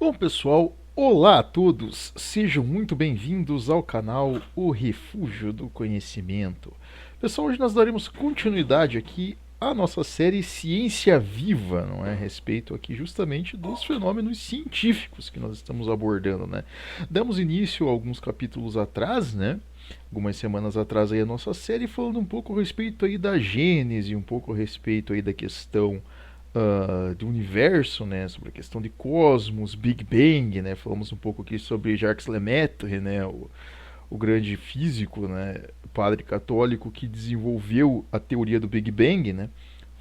Bom, pessoal, olá a todos, sejam muito bem-vindos ao canal O Refúgio do Conhecimento. Pessoal, hoje nós daremos continuidade aqui à nossa série Ciência Viva, não é? A respeito aqui justamente dos fenômenos científicos que nós estamos abordando, né? Damos início a alguns capítulos atrás, né? Algumas semanas atrás aí a nossa série falando um pouco a respeito aí da Gênese, um pouco a respeito aí da questão do universo, né, sobre a questão de cosmos, Big Bang, né, falamos um pouco aqui sobre Jacques Lemaitre, né, o grande físico, né, padre católico que desenvolveu a teoria do Big Bang, né,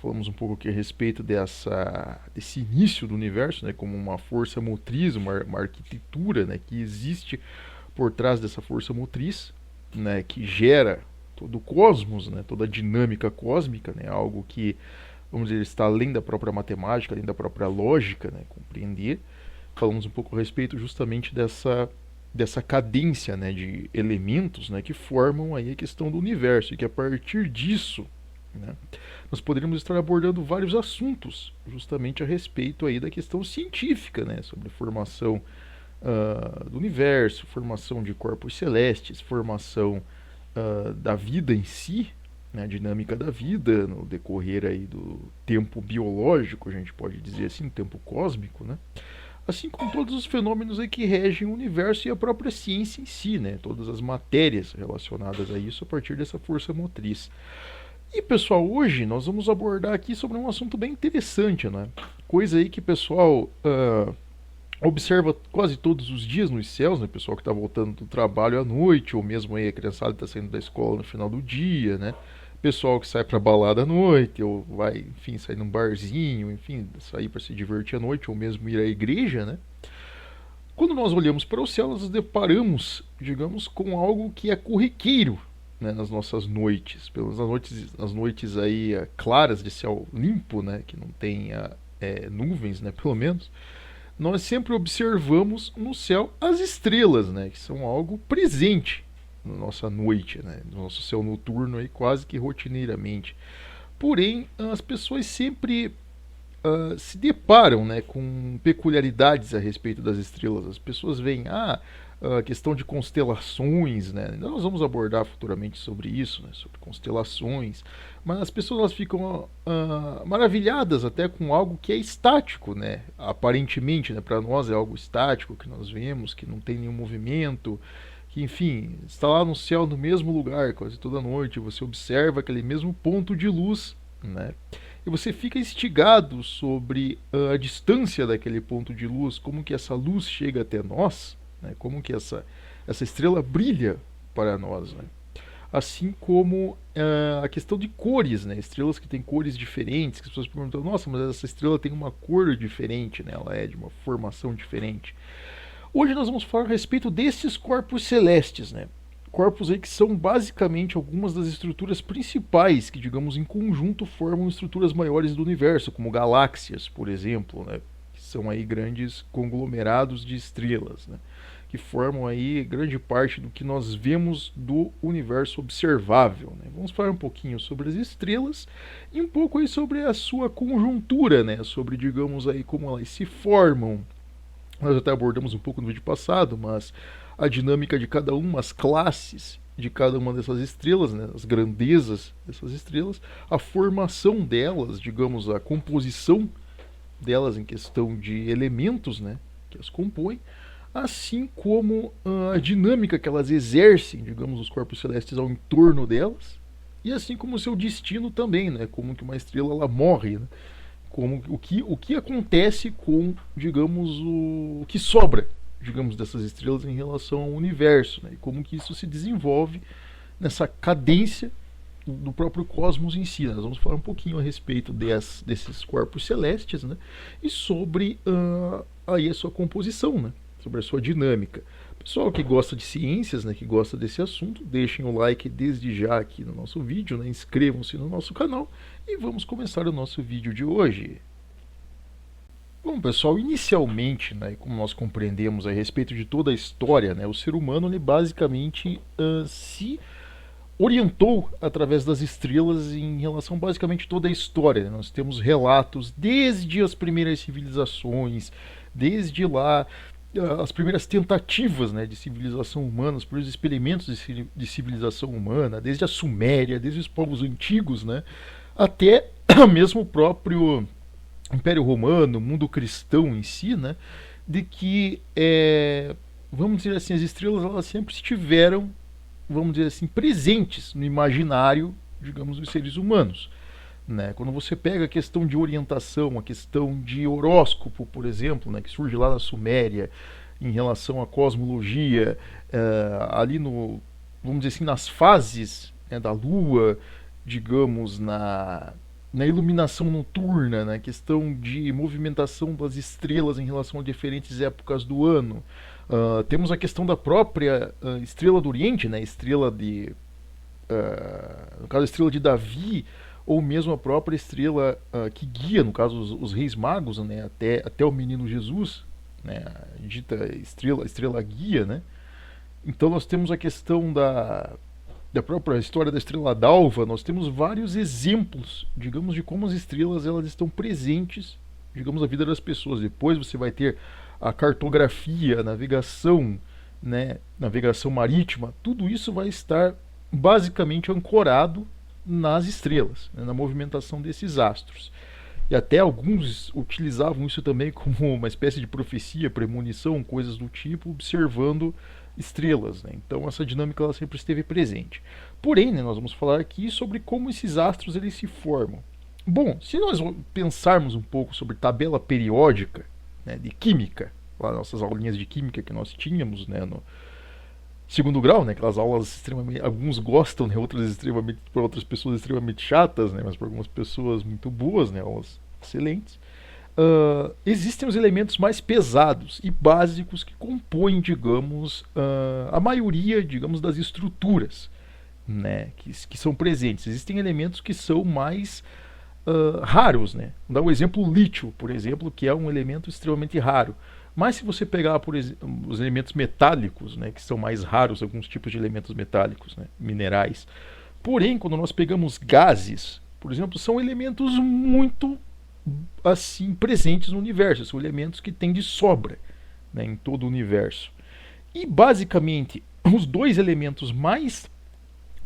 falamos um pouco aqui a respeito desse início do universo, né, como uma força motriz, uma arquitetura, né, que existe por trás dessa força motriz, né, que gera todo o cosmos, né, toda a dinâmica cósmica, né, algo que vamos dizer, está além da própria matemática, além da própria lógica, né, compreender. Falamos um pouco a respeito justamente dessa cadência, né, de elementos, né, que formam aí a questão do universo e que a partir disso, né, nós poderíamos estar abordando vários assuntos justamente a respeito aí da questão científica, né, sobre a formação do universo, formação de corpos celestes, formação da vida em si, né, a dinâmica da vida no decorrer aí do tempo biológico, a gente pode dizer assim, tempo cósmico, né? Assim como todos os fenômenos aí que regem o universo e a própria ciência em si, né? Todas as matérias relacionadas a isso a partir dessa força motriz. E pessoal, hoje nós vamos abordar aqui sobre um assunto bem interessante, né? Coisa aí que pessoal observa quase todos os dias nos céus, né? Pessoal que está voltando do trabalho à noite, ou mesmo aí a criançada está saindo da escola no final do dia, né? Pessoal que sai para balada à noite, ou vai, enfim, sair num barzinho, enfim, sair para se divertir à noite, ou mesmo ir à igreja, né? Quando nós olhamos para o céu, nós nos deparamos, digamos, com algo que é corriqueiro, né, nas nossas noites, pelas nas noites aí claras de céu limpo, né, que não tenha nuvens, né, pelo menos. Nós sempre observamos no céu as estrelas, né, que são algo presente na nossa noite, né, no nosso céu noturno aí, quase que rotineiramente. Porém, as pessoas sempre se deparam, né, com peculiaridades a respeito das estrelas. As pessoas veem a questão de constelações, né? Nós vamos abordar futuramente sobre isso, né, sobre constelações. Mas as pessoas elas ficam maravilhadas até com algo que é estático, né? Aparentemente, né, para nós é algo estático que nós vemos, que não tem nenhum movimento, que enfim, está lá no céu no mesmo lugar quase toda noite, você observa aquele mesmo ponto de luz, né? E você fica instigado sobre a distância daquele ponto de luz, como que essa luz chega até nós, né? Como que essa estrela brilha para nós, né? Assim como a questão de cores, né? Estrelas que têm cores diferentes, que as pessoas perguntam, nossa, mas essa estrela tem uma cor diferente, né? Ela é de uma formação diferente. Hoje nós vamos falar a respeito desses corpos celestes, né? Corpos aí que são basicamente algumas das estruturas principais que, digamos, em conjunto formam estruturas maiores do universo, como galáxias, por exemplo, né? Que são aí grandes conglomerados de estrelas, né? Que formam aí grande parte do que nós vemos do universo observável, né? Vamos falar um pouquinho sobre as estrelas e um pouco aí sobre a sua conjuntura, né? Sobre, digamos aí, como elas se formam. Nós até abordamos um pouco no vídeo passado, mas a dinâmica de cada uma, as classes de cada uma dessas estrelas, né, as grandezas dessas estrelas, a formação delas, digamos, a composição delas em questão de elementos, né, que as compõem, assim como a dinâmica que elas exercem, digamos, os corpos celestes ao entorno delas, e assim como o seu destino também, né, como que uma estrela ela morre, né, como o que acontece com, digamos, o que sobra, digamos, dessas estrelas em relação ao universo, né? E como que isso se desenvolve nessa cadência do próprio cosmos em si. Nós vamos falar um pouquinho a respeito desses corpos celestes, né? E sobre aí a sua composição, né? Sobre a sua dinâmica. Pessoal que gosta de ciências, né, que gosta desse assunto, deixem o like desde já aqui no nosso vídeo, né, inscrevam-se no nosso canal e vamos começar o nosso vídeo de hoje. Bom, pessoal, inicialmente, né, como nós compreendemos a respeito de toda a história, né, o ser humano ele basicamente se orientou através das estrelas em relação basicamente toda a história, né? Nós temos relatos desde as primeiras civilizações, desde lá as primeiras tentativas, né, de civilização humana, os primeiros experimentos de civilização humana, desde a Suméria, desde os povos antigos, né, até mesmo o próprio Império Romano, o mundo cristão em si, né, de que, vamos dizer assim, as estrelas elas sempre estiveram, vamos dizer assim, presentes no imaginário, digamos, dos seres humanos. Né? Quando você pega a questão de orientação, a questão de horóscopo, por exemplo, né, que surge lá na Suméria, em relação à cosmologia, ali no, vamos dizer assim, nas fases, né, da Lua, digamos, na iluminação noturna, na questão de movimentação das estrelas em relação a diferentes épocas do ano. Temos a questão da própria estrela do Oriente, né, estrela de, no caso a estrela de Davi, ou mesmo a própria estrela que guia, no caso os reis magos, né, até o menino Jesus, né, a dita estrela guia, né. Então nós temos a questão da própria história da estrela d'alva, nós temos vários exemplos, digamos, de como as estrelas elas estão presentes, digamos, na vida das pessoas. Depois você vai ter a cartografia, a navegação, né, navegação marítima, tudo isso vai estar basicamente ancorado nas estrelas, né, na movimentação desses astros. E até alguns utilizavam isso também como uma espécie de profecia, premonição, coisas do tipo, observando estrelas. Né? Então essa dinâmica ela sempre esteve presente. Porém, né, nós vamos falar aqui sobre como esses astros eles se formam. Bom, se nós pensarmos um pouco sobre tabela periódica, né, de química, lá nas nossas aulinhas de química que nós tínhamos, né, no segundo grau, né, aquelas aulas extremamente, alguns gostam, né, para outras pessoas extremamente chatas, né, mas para algumas pessoas muito boas, né, aulas excelentes. Existem os elementos mais pesados e básicos que compõem, digamos, a maioria, digamos, das estruturas, né, que são presentes. Existem elementos que são mais raros, né. Vou dar um exemplo, o lítio, por exemplo, que é um elemento extremamente raro. Mas se você pegar, por exemplo, os elementos metálicos, né, que são mais raros, alguns tipos de elementos metálicos, né, minerais. Porém, quando nós pegamos gases, por exemplo, são elementos muito assim presentes no universo, são elementos que têm de sobra, né, em todo o universo. E basicamente, os dois elementos mais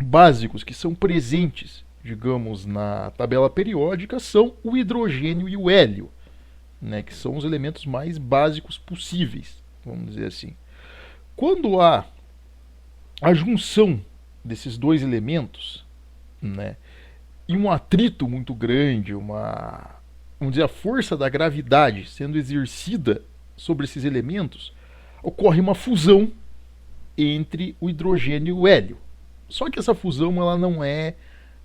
básicos que são presentes, digamos, na tabela periódica são o hidrogênio e o hélio. Né, que são os elementos mais básicos possíveis, vamos dizer assim. Quando há a junção desses dois elementos, né, e um atrito muito grande, vamos dizer, a força da gravidade sendo exercida sobre esses elementos, ocorre uma fusão entre o hidrogênio e o hélio. Só que essa fusão ela não é,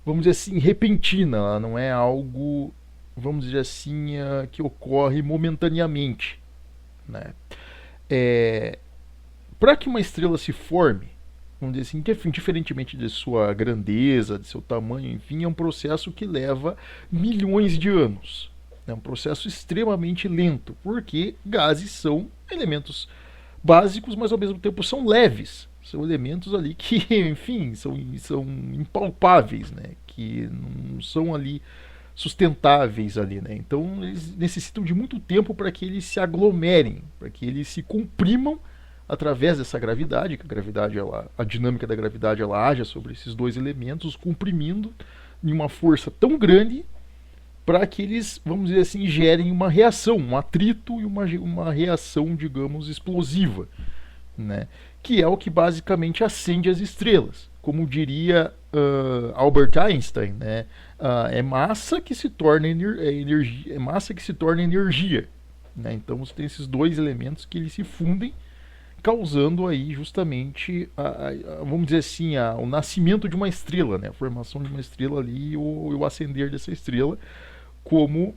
vamos dizer assim, repentina, ela não é algo, vamos dizer assim, que ocorre momentaneamente. Né? Para que uma estrela se forme, vamos dizer assim, diferentemente de sua grandeza, de seu tamanho, enfim, é um processo que leva milhões de anos. É um processo extremamente lento, porque gases são elementos básicos, mas ao mesmo tempo são leves. São elementos ali que, enfim, são impalpáveis, né? Que não são ali sustentáveis ali, né? Então eles necessitam de muito tempo para que eles se aglomerem, para que eles se comprimam através dessa gravidade, que a gravidade, a dinâmica da gravidade ela age sobre esses dois elementos, os comprimindo em uma força tão grande para que eles, vamos dizer assim, gerem uma reação, um atrito e uma reação, digamos, explosiva, né? Que é o que basicamente acende as estrelas. Como diria Albert Einstein, né? É massa que se torna energia, é massa que se torna energia, né? Então você tem esses dois elementos que eles se fundem, causando aí justamente vamos dizer assim, o nascimento de uma estrela, né? A formação de uma estrela ali e o acender dessa estrela como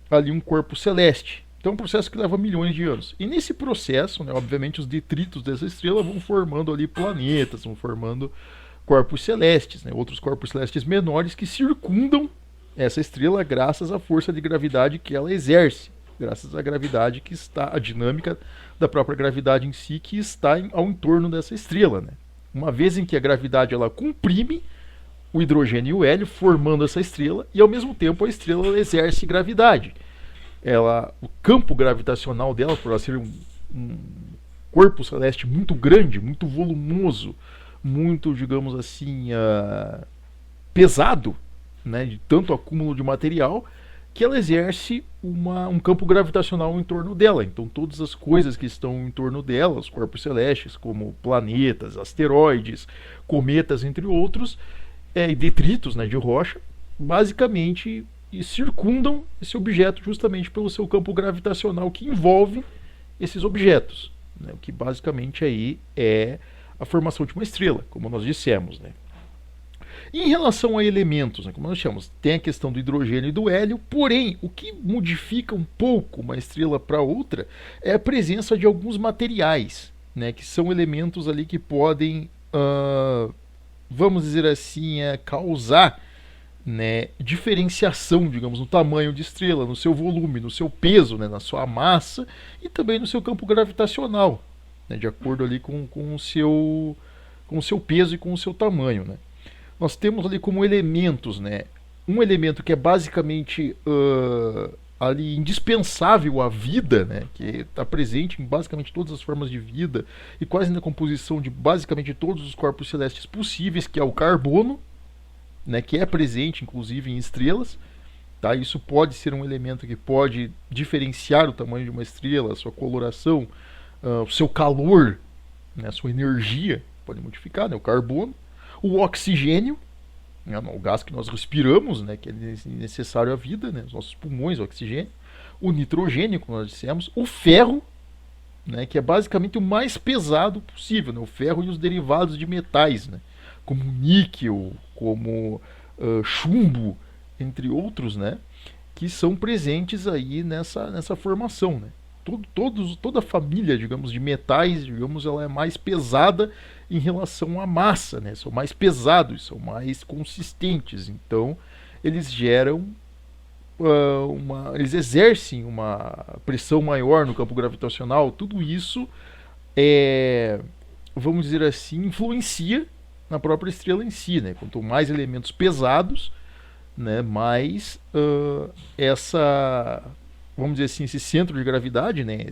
ali um corpo celeste. Então é um processo que leva milhões de anos. E nesse processo, né, obviamente os detritos dessa estrela vão formando ali planetas, vão formando corpos celestes, né, outros corpos celestes menores que circundam essa estrela graças à força de gravidade que ela exerce, graças à gravidade que está, a dinâmica da própria gravidade em si que está ao entorno dessa estrela. Né. Uma vez em que a gravidade ela comprime o hidrogênio e o hélio, formando essa estrela, e ao mesmo tempo a estrela exerce gravidade. o campo gravitacional dela, por ela ser um corpo celeste muito grande, muito volumoso, muito, digamos assim, pesado, né, de tanto acúmulo de material, que ela exerce um campo gravitacional em torno dela. Então todas as coisas que estão em torno dela, os corpos celestes, como planetas, asteroides, cometas, entre outros, e detritos, né, de rocha, basicamente circundam esse objeto justamente pelo seu campo gravitacional que envolve esses objetos, né, o que basicamente aí é a formação de uma estrela, como nós dissemos, né. Em relação a elementos, né, como nós chamamos, tem a questão do hidrogênio e do hélio, porém, o que modifica um pouco uma estrela para outra é a presença de alguns materiais, né, que são elementos ali que podem, vamos dizer assim, causar, né, diferenciação, digamos, no tamanho de estrela, no seu volume, no seu peso, né, na sua massa e também no seu campo gravitacional, né, de acordo ali com o seu peso e com o seu tamanho, né. Nós temos ali como elementos, né, um elemento que é basicamente ali indispensável à vida, né, que está presente em basicamente todas as formas de vida e quase na composição de basicamente todos os corpos celestes possíveis, que é o carbono, né, que é presente inclusive em estrelas. Tá? Isso pode ser um elemento que pode diferenciar o tamanho de uma estrela, a sua coloração, o seu calor, né, a sua energia, pode modificar, né, o carbono. O oxigênio, né, o gás que nós respiramos, né, que é necessário à vida, né, os nossos pulmões, o oxigênio. O nitrogênio, como nós dissemos. O ferro, né, que é basicamente o mais pesado possível, né, o ferro e os derivados de metais, né, como níquel, como chumbo, entre outros, né, que são presentes aí nessa formação, né. Toda a família, digamos, de metais, digamos, ela é mais pesada em relação à massa, né? São mais pesados, são mais consistentes. Então, eles geram eles exercem uma pressão maior no campo gravitacional. Tudo isso vamos dizer assim, influencia na própria estrela em si, né? Quanto mais elementos pesados, né, mais vamos dizer assim, esse centro de gravidade, né,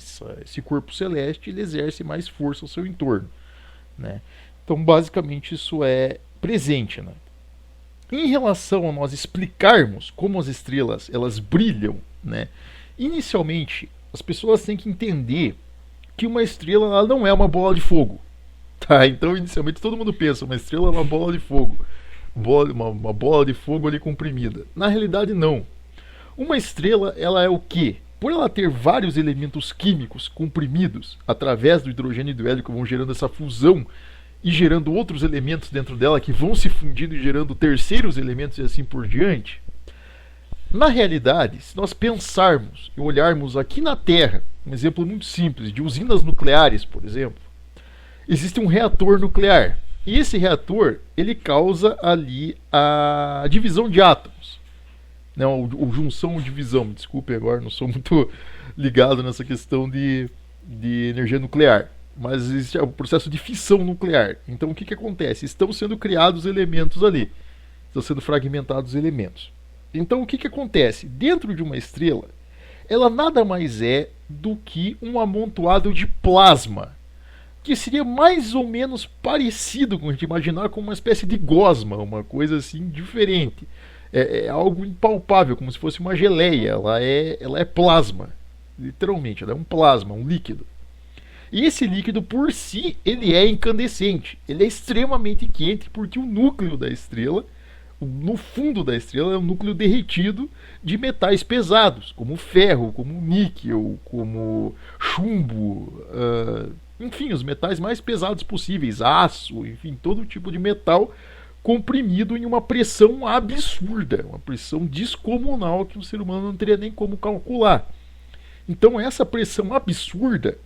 esse corpo celeste, ele exerce mais força ao seu entorno, né? Então, basicamente, isso é presente, né? Em relação a nós explicarmos como as estrelas elas brilham, né, inicialmente as pessoas têm que entender que uma estrela ela não é uma bola de fogo, tá? Então, inicialmente, todo mundo pensa uma estrela é uma bola de fogo, uma bola de fogo ali comprimida. Na realidade, não. Uma estrela, ela é o quê? Por ela ter vários elementos químicos comprimidos através do hidrogênio e do hélio que vão gerando essa fusão e gerando outros elementos dentro dela que vão se fundindo e gerando terceiros elementos e assim por diante. Na realidade, se nós pensarmos e olharmos aqui na Terra, um exemplo muito simples de usinas nucleares, por exemplo, existe um reator nuclear. E esse reator, ele causa ali a divisão de átomos. Não, ou junção ou divisão, desculpe agora, não sou muito ligado nessa questão de energia nuclear. Mas existe o processo de fissão nuclear. Então o que acontece? Estão sendo criados elementos ali. Estão sendo fragmentados elementos. Então o que acontece? Dentro de uma estrela, ela nada mais é do que um amontoado de plasma, que seria mais ou menos parecido com a gente imaginar como uma espécie de gosma, uma coisa assim diferente. É algo impalpável, como se fosse uma geleia. Ela é plasma, literalmente, ela é um plasma, um líquido. E esse líquido por si, ele é incandescente, ele é extremamente quente porque o núcleo da estrela, no fundo da estrela, é um núcleo derretido de metais pesados, como ferro, como níquel, como chumbo, enfim, os metais mais pesados possíveis, aço, enfim, todo tipo de metal comprimido em uma pressão absurda, uma pressão descomunal que o ser humano não teria nem como calcular. Então essa pressão absurda,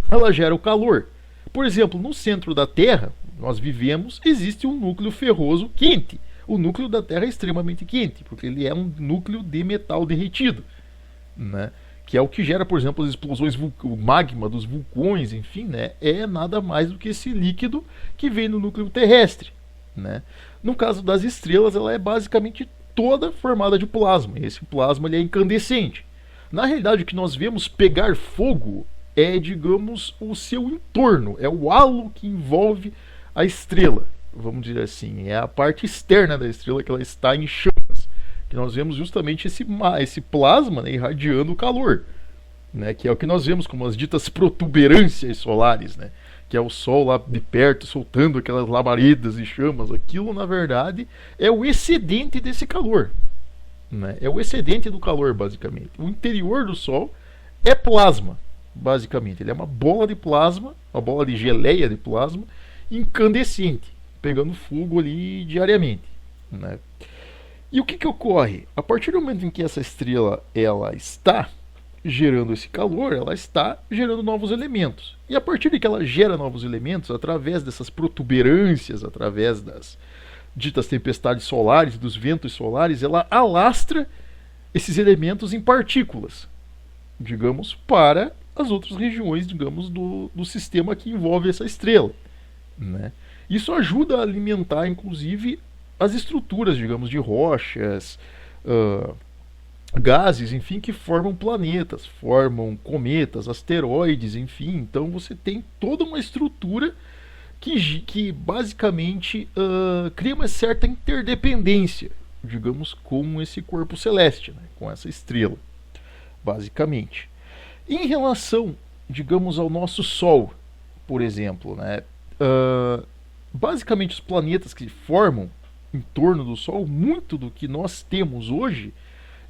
ela gera o calor. Por exemplo, no centro da Terra, nós vivemos, existe um núcleo ferroso quente. O núcleo da Terra é extremamente quente, porque ele é um núcleo de metal derretido, né? Que é o que gera, por exemplo, as explosões, o magma dos vulcões, enfim, né? É nada mais do que esse líquido que vem no núcleo terrestre, né? No caso das estrelas, ela é basicamente toda formada de plasma. Esse plasma ele é incandescente. Na realidade, o que nós vemos pegar fogo é, digamos, o seu entorno, é o halo que envolve a estrela, vamos dizer assim, é a parte externa da estrela que ela está em chamas, que nós vemos justamente esse plasma, né, irradiando o calor, né, que é o que nós vemos como as ditas protuberâncias solares, né, que é o Sol lá de perto soltando aquelas labaredas e chamas. Aquilo, na verdade, é o excedente desse calor, né? É o excedente do calor, basicamente. O interior do Sol é plasma, basicamente. Ele é uma bola de plasma, uma bola de geleia de plasma, incandescente, pegando fogo ali diariamente, né? E o que ocorre? A partir do momento em que essa estrela ela está gerando esse calor, ela está gerando novos elementos. E a partir de que ela gera novos elementos, através dessas protuberâncias, através das ditas tempestades solares, dos ventos solares, ela alastra esses elementos em partículas, digamos, para as outras regiões, digamos, do sistema que envolve essa estrela, né? Isso ajuda a alimentar, inclusive, as estruturas, digamos, de rochas, gases, enfim, que formam planetas, formam cometas, asteroides, enfim. Então você tem toda uma estrutura que basicamente cria uma certa interdependência, digamos, com esse corpo celeste, né, com essa estrela, basicamente. Em relação, digamos, ao nosso Sol, por exemplo, né, basicamente os planetas que formam em torno do Sol, muito do que nós temos hoje,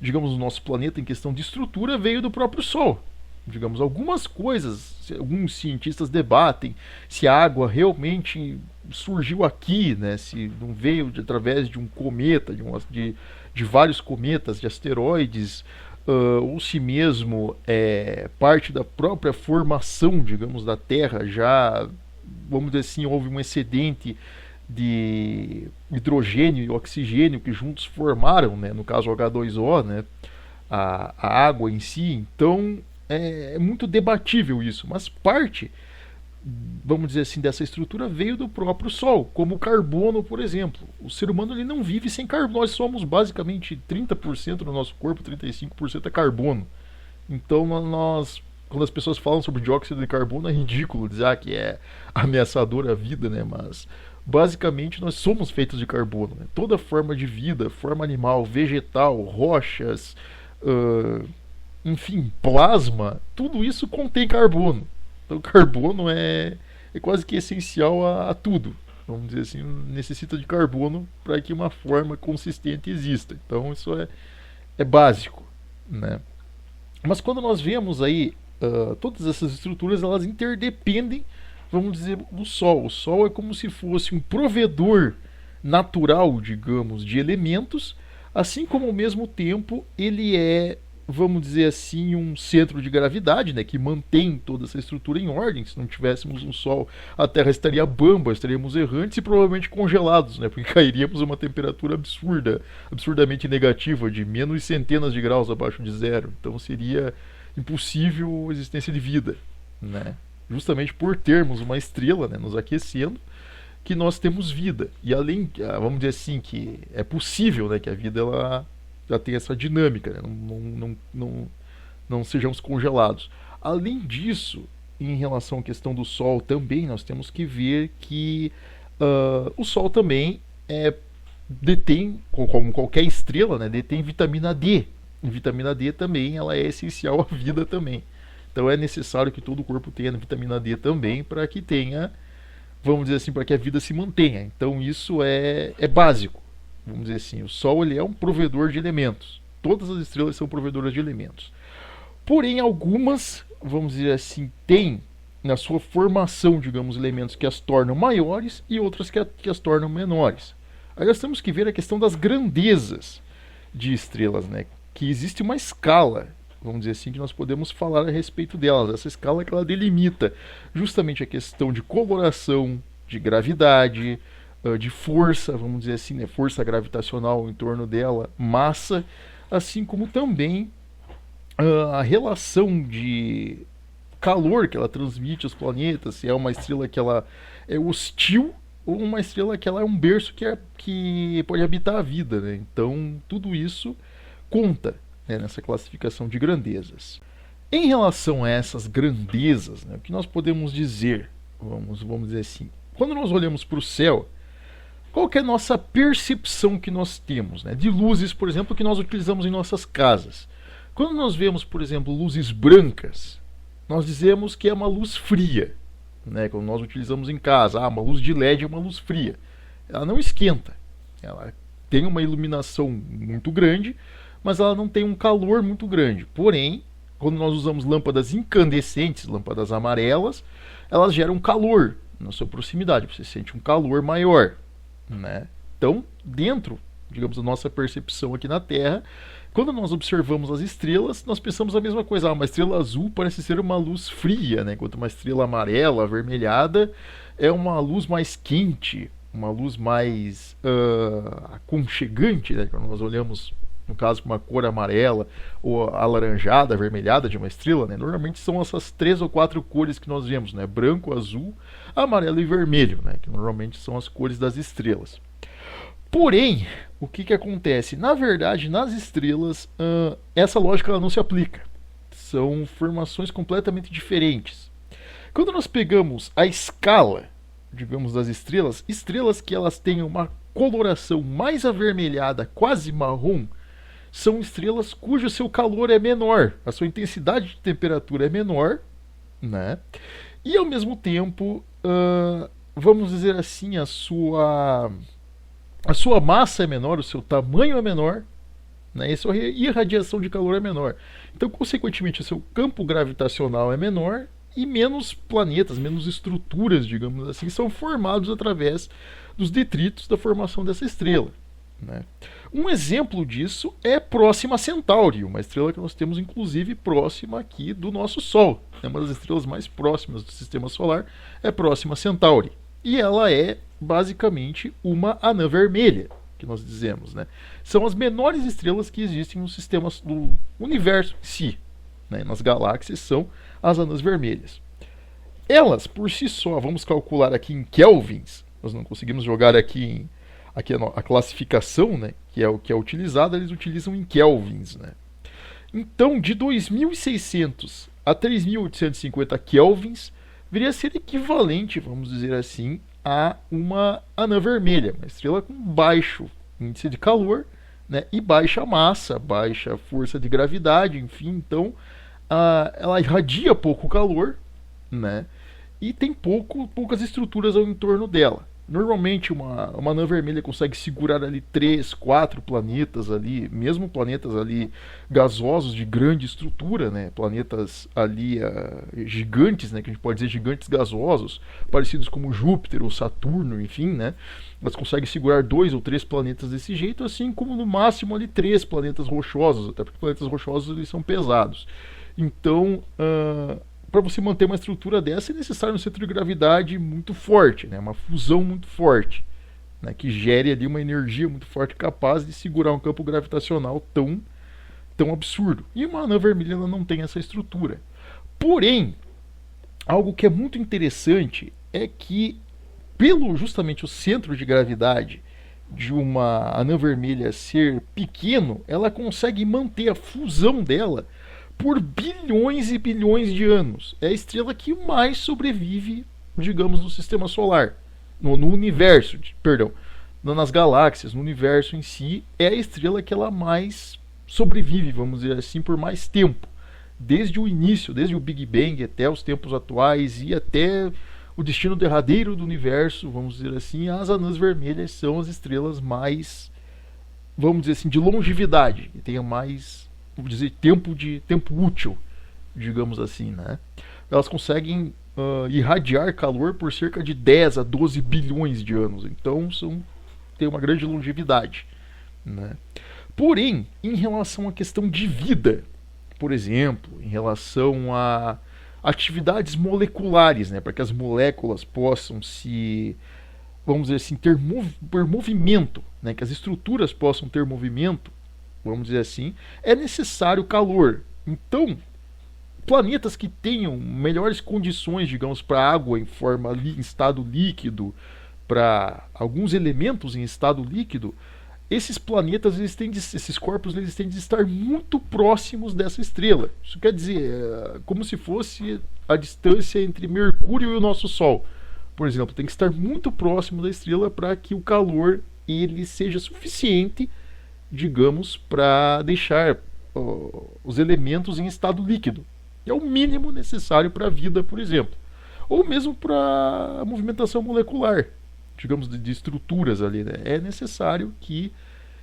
digamos, o nosso planeta em questão de estrutura veio do próprio Sol. Digamos, algumas coisas, alguns cientistas debatem se a água realmente surgiu aqui, né? Se não veio através de um cometa, de vários cometas, de asteroides, ou se mesmo é parte da própria formação, digamos, da Terra. Já, vamos dizer assim, houve um excedente de hidrogênio e oxigênio que juntos formaram, né, no caso H2O, né, a água em si. Então é muito debatível isso, mas parte, vamos dizer assim, dessa estrutura veio do próprio Sol, como o carbono, por exemplo. O ser humano ele não vive sem carbono. Nós somos basicamente 30% do nosso corpo, 35% é carbono. Então nós, quando as pessoas falam sobre dióxido de carbono, é ridículo dizer que é ameaçador à vida, né? Mas basicamente nós somos feitos de carbono, né? Toda forma de vida, forma animal, vegetal, rochas, enfim, plasma, tudo isso contém carbono. Então carbono é quase que essencial a tudo. Vamos dizer assim, necessita de carbono para que uma forma consistente exista. Então isso é básico, né? Mas quando nós vemos aí todas essas estruturas, elas interdependem, vamos dizer, do Sol. O Sol é como se fosse um provedor natural, digamos, de elementos, assim como ao mesmo tempo ele é, vamos dizer assim, um centro de gravidade, né, que mantém toda essa estrutura em ordem. Se não tivéssemos um Sol, a Terra estaria bamba, estaríamos errantes e provavelmente congelados, né, porque cairíamos a uma temperatura absurdamente negativa, de menos centenas de graus abaixo de zero. Então seria impossível a existência de vida, né? Justamente por termos uma estrela, né, nos aquecendo, que nós temos vida. E além, vamos dizer assim, que é possível, né, que a vida ela já tenha essa dinâmica, né, não sejamos congelados. Além disso, em relação à questão do Sol também, nós temos que ver que o Sol também detém, como qualquer estrela, né, detém vitamina D. E vitamina D também ela é essencial à vida também. Então é necessário que todo o corpo tenha vitamina D também para que tenha, vamos dizer assim, para que a vida se mantenha. Então isso é básico. Vamos dizer assim, o Sol ele é um provedor de elementos. Todas as estrelas são provedoras de elementos. Porém, algumas, vamos dizer assim, têm na sua formação, digamos, elementos que as tornam maiores e outras que as tornam menores. Aí nós temos que ver a questão das grandezas de estrelas, né? Que existe uma escala, vamos dizer assim, que nós podemos falar a respeito delas. Essa escala que ela delimita justamente a questão de coloração, de gravidade, de força, vamos dizer assim, né, força gravitacional em torno dela, massa, assim como também a relação de calor que ela transmite aos planetas, se é uma estrela que ela é hostil ou uma estrela que ela é um berço que pode habitar a vida, né? Então tudo isso conta, né, nessa classificação de grandezas. Em relação a essas grandezas, né, o que nós podemos dizer, vamos dizer assim, quando nós olhamos para o céu, qual que é a nossa percepção que nós temos, né, de luzes, por exemplo, que nós utilizamos em nossas casas? Quando nós vemos, por exemplo, luzes brancas, nós dizemos que é uma luz fria, né, quando nós utilizamos em casa. Uma luz de LED é uma luz fria. Ela não esquenta, ela tem uma iluminação muito grande, mas ela não tem um calor muito grande. Porém, quando nós usamos lâmpadas incandescentes, lâmpadas amarelas, elas geram calor na sua proximidade, você sente um calor maior, né? Então, dentro, digamos, da nossa percepção aqui na Terra, quando nós observamos as estrelas, nós pensamos a mesma coisa. Uma estrela azul parece ser uma luz fria, né? Enquanto uma estrela amarela, avermelhada, é uma luz mais quente, uma luz mais aconchegante, né? Quando nós olhamos, no caso, para uma cor amarela ou alaranjada, avermelhada de uma estrela, né? Normalmente são essas 3 ou 4 cores que nós vemos, né? Branco, azul, amarelo e vermelho, né? Que normalmente são as cores das estrelas. Porém, o que acontece? Na verdade, nas estrelas, essa lógica ela não se aplica. São formações completamente diferentes. Quando nós pegamos a escala, digamos, das estrelas, estrelas que elas têm uma coloração mais avermelhada, quase marrom, são estrelas cujo seu calor é menor, a sua intensidade de temperatura é menor, né? E ao mesmo tempo, vamos dizer assim, a sua massa é menor, o seu tamanho é menor, né? E a sua irradiação de calor é menor. Então, consequentemente, o seu campo gravitacional é menor e menos planetas, menos estruturas, digamos assim, são formados através dos detritos da formação dessa estrela, né? Um exemplo disso é Próxima Centauri, uma estrela que nós temos inclusive próxima aqui do nosso Sol. É uma das estrelas mais próximas do Sistema Solar, é Próxima Centauri. E ela é basicamente uma anã vermelha, que nós dizemos, né? São as menores estrelas que existem no sistema do universo em si, né? Nas galáxias são as anãs vermelhas. Elas, por si só, vamos calcular aqui em kelvins, nós não conseguimos jogar aqui a classificação, né, que é utilizada, eles utilizam em kelvins, né? Então, de 2.600 a 3.850 kelvins, viria a ser equivalente, vamos dizer assim, a uma anã vermelha, uma estrela com baixo índice de calor, né, e baixa massa, baixa força de gravidade, enfim, então ela irradia pouco calor, né, e tem poucas estruturas ao entorno dela. Normalmente uma anã vermelha consegue segurar ali 3, 4 planetas ali, mesmo planetas ali gasosos de grande estrutura, né? Planetas ali gigantes, né? Que a gente pode dizer gigantes gasosos, parecidos como Júpiter ou Saturno, enfim, né? Elas conseguem segurar 2 ou 3 planetas desse jeito, assim como no máximo ali 3 planetas rochosos, até porque planetas rochosos eles são pesados. Então, para você manter uma estrutura dessa é necessário um centro de gravidade muito forte, né? Uma fusão muito forte, né? Que gere ali uma energia muito forte capaz de segurar um campo gravitacional tão absurdo. E uma anã vermelha ela não tem essa estrutura. Porém, algo que é muito interessante é que, pelo justamente o centro de gravidade de uma anã vermelha ser pequeno, ela consegue manter a fusão dela por bilhões e bilhões de anos. É a estrela que mais sobrevive, digamos, no sistema solar, no universo, perdão, nas galáxias, no universo em si, é a estrela que ela mais sobrevive, vamos dizer assim, por mais tempo. Desde o início, desde o Big Bang até os tempos atuais e até o destino derradeiro do universo, vamos dizer assim, as anãs vermelhas são as estrelas mais, vamos dizer assim, de longevidade, e tem mais, vamos dizer, tempo útil, digamos assim, né? Elas conseguem irradiar calor por cerca de 10 a 12 bilhões de anos, então tem uma grande longevidade, né? Porém, em relação à questão de vida, por exemplo, em relação a atividades moleculares, né, para que as moléculas possam vamos dizer assim, ter movimento, né, que as estruturas possam ter movimento, vamos dizer assim, é necessário calor. Então, planetas que tenham melhores condições, digamos, para água em estado líquido, para alguns elementos em estado líquido, esses planetas, esses corpos, eles têm de estar muito próximos dessa estrela. Isso quer dizer, como se fosse a distância entre Mercúrio e o nosso Sol. Por exemplo, tem que estar muito próximo da estrela para que o calor ele seja suficiente, digamos, para deixar os elementos em estado líquido. É o mínimo necessário para a vida, por exemplo. Ou mesmo para a movimentação molecular, digamos, de estruturas ali. Né? É necessário que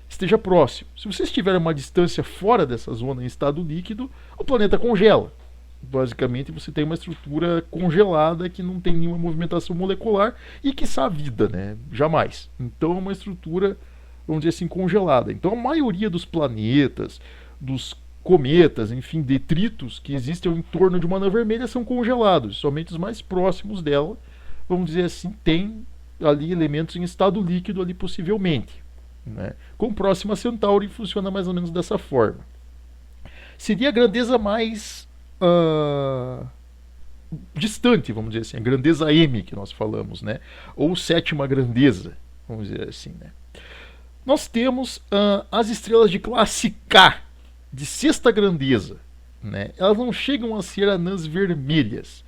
esteja próximo. Se você estiver a uma distância fora dessa zona em estado líquido, o planeta congela. Basicamente, você tem uma estrutura congelada que não tem nenhuma movimentação molecular e quiçá vida, né? Jamais. Então é uma estrutura, vamos dizer assim, congelada. Então a maioria dos planetas, dos cometas, enfim, detritos que existem em torno de uma anã vermelha são congelados. Somente os mais próximos dela, vamos dizer assim, tem ali elementos em estado líquido ali possivelmente. Né? Com Próxima Centauri funciona mais ou menos dessa forma. Seria a grandeza mais distante, vamos dizer assim, a grandeza M que nós falamos, né? Ou sétima grandeza, vamos dizer assim, né? Nós temos as estrelas de classe K, de sexta grandeza, né? Elas não chegam a ser anãs vermelhas,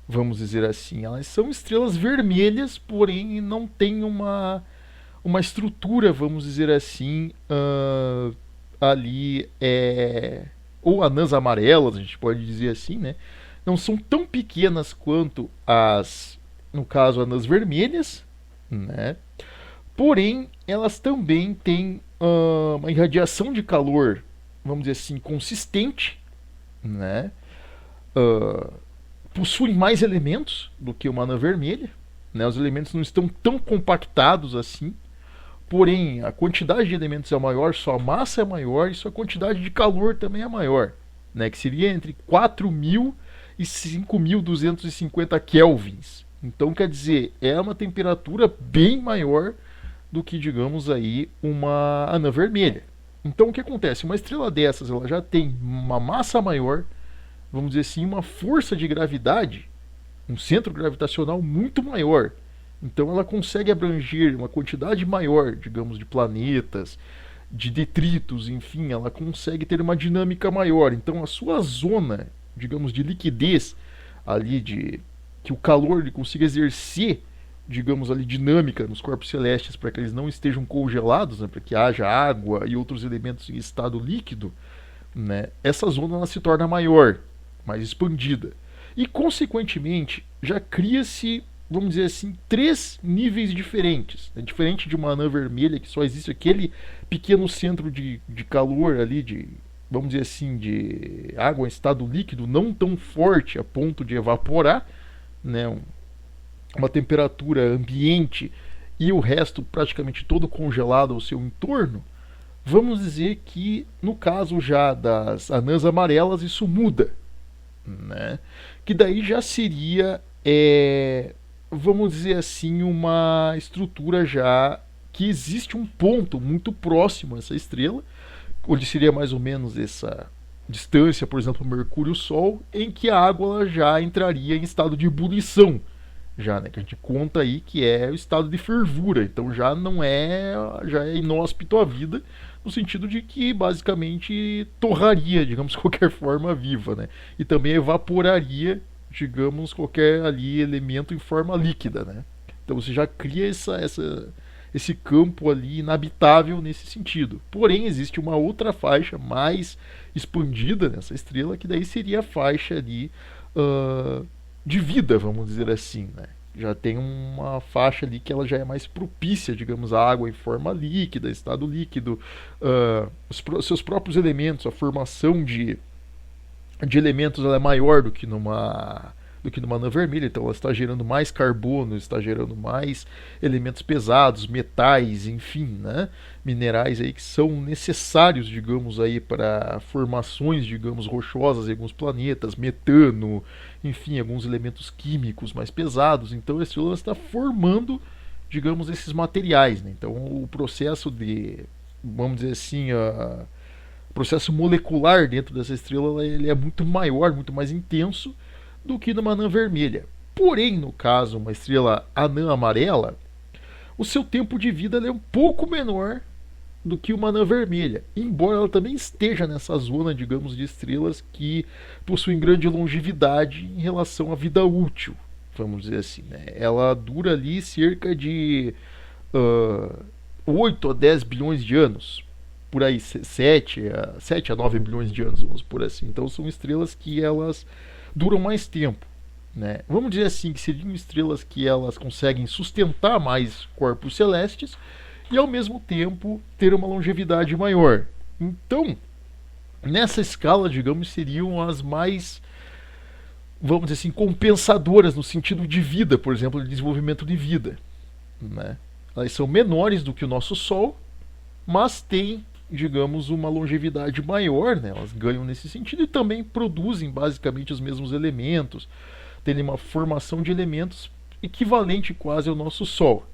vamos dizer assim. Elas são estrelas vermelhas, porém não têm uma estrutura, vamos dizer assim, ali ou anãs amarelas, a gente pode dizer assim, né? Não são tão pequenas quanto no caso, anãs vermelhas, né? Porém, elas também têm uma irradiação de calor, vamos dizer assim, consistente, né? Possuem mais elementos do que uma anã vermelha, né? Os elementos não estão tão compactados assim. Porém, a quantidade de elementos é maior, sua massa é maior e sua quantidade de calor também é maior, né? Que seria entre 4.000 e 5.250 kelvins. Então, quer dizer, é uma temperatura bem maior do que, digamos aí, uma anã vermelha. Então, o que acontece? Uma estrela dessas, ela já tem uma massa maior, vamos dizer assim, uma força de gravidade, um centro gravitacional muito maior. Então ela consegue abranger uma quantidade maior, digamos, de planetas, de detritos, enfim, ela consegue ter uma dinâmica maior. Então a sua zona, digamos, de liquidez ali, que o calor ele consiga exercer, digamos, ali dinâmica nos corpos celestes para que eles não estejam congelados, né, para que haja água e outros elementos em estado líquido, né, essa zona ela se torna maior, mais expandida. E consequentemente já cria-se, vamos dizer assim, 3 níveis diferentes. É diferente de uma anã vermelha, que só existe aquele pequeno centro de calor ali, vamos dizer assim, de água em estado líquido, não tão forte a ponto de evaporar, né? Uma temperatura ambiente e o resto praticamente todo congelado ao seu entorno. Vamos dizer que, no caso já das anãs amarelas, isso muda, né? Que daí já seria vamos dizer assim, uma estrutura já que existe um ponto muito próximo a essa estrela, onde seria mais ou menos essa distância, por exemplo, Mercúrio-Sol, em que a água já entraria em estado de ebulição, já, né, que a gente conta aí que é o estado de fervura, então já é inóspito à vida, no sentido de que basicamente torraria, digamos, qualquer forma viva, né, e também evaporaria, digamos, qualquer ali elemento em forma líquida, né? Então você já cria esse campo ali inabitável nesse sentido. Porém, existe uma outra faixa mais expandida nessa estrela, que daí seria a faixa ali de vida, vamos dizer assim, né? Já tem uma faixa ali que ela já é mais propícia, digamos, à água em forma líquida, estado líquido, seus próprios elementos, a formação de elementos ela é maior do que numa anã vermelha, então ela está gerando mais carbono, está gerando mais elementos pesados, metais, enfim, né? Minerais aí que são necessários, digamos, aí para formações, digamos, rochosas em alguns planetas, metano, enfim, alguns elementos químicos mais pesados. Então a estrela está formando, digamos, esses materiais, né? Então o processo vamos dizer assim, o processo molecular dentro dessa estrela ele é muito maior, muito mais intenso do que numa anã vermelha. Porém, no caso, uma estrela anã amarela, o seu tempo de vida é um pouco menor do que uma anã vermelha, embora ela também esteja nessa zona, digamos, de estrelas que possuem grande longevidade em relação à vida útil, vamos dizer assim, né? Ela dura ali cerca de uh, 8 a 10 bilhões de anos, por aí, 7 a 9 bilhões de anos, vamos por assim. Então são estrelas que elas duram mais tempo. Né? Vamos dizer assim, que seriam estrelas que elas conseguem sustentar mais corpos celestes e ao mesmo tempo ter uma longevidade maior. Então, nessa escala, digamos, seriam as mais, vamos dizer assim, compensadoras no sentido de vida, por exemplo, de desenvolvimento de vida. Né? Elas são menores do que o nosso Sol, mas têm, digamos, uma longevidade maior, né? Elas ganham nesse sentido e também produzem basicamente os mesmos elementos, têm uma formação de elementos equivalente quase ao nosso Sol.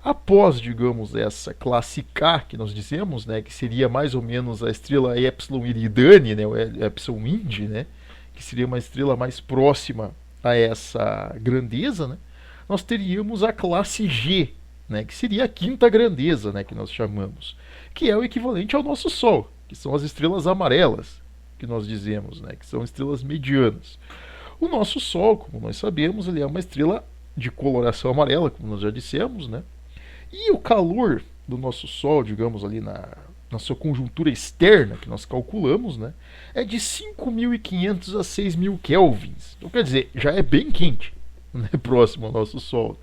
Após, digamos, essa classe K que nós dizemos, né, que seria mais ou menos a estrela Epsilon Eridani, né, o Epsilon Indi, né, que seria uma estrela mais próxima a essa grandeza, né, nós teríamos a classe G, né, que seria a quinta grandeza, né, que nós chamamos, que é o equivalente ao nosso Sol, que são as estrelas amarelas, que nós dizemos, né, que são estrelas medianas. O nosso Sol, como nós sabemos, ele é uma estrela de coloração amarela, como nós já dissemos, né, e o calor do nosso Sol, digamos ali na sua conjuntura externa, que nós calculamos, né, é de 5.500 a 6.000 kelvins. Então, quer dizer, já é bem quente, né, próximo ao nosso Sol.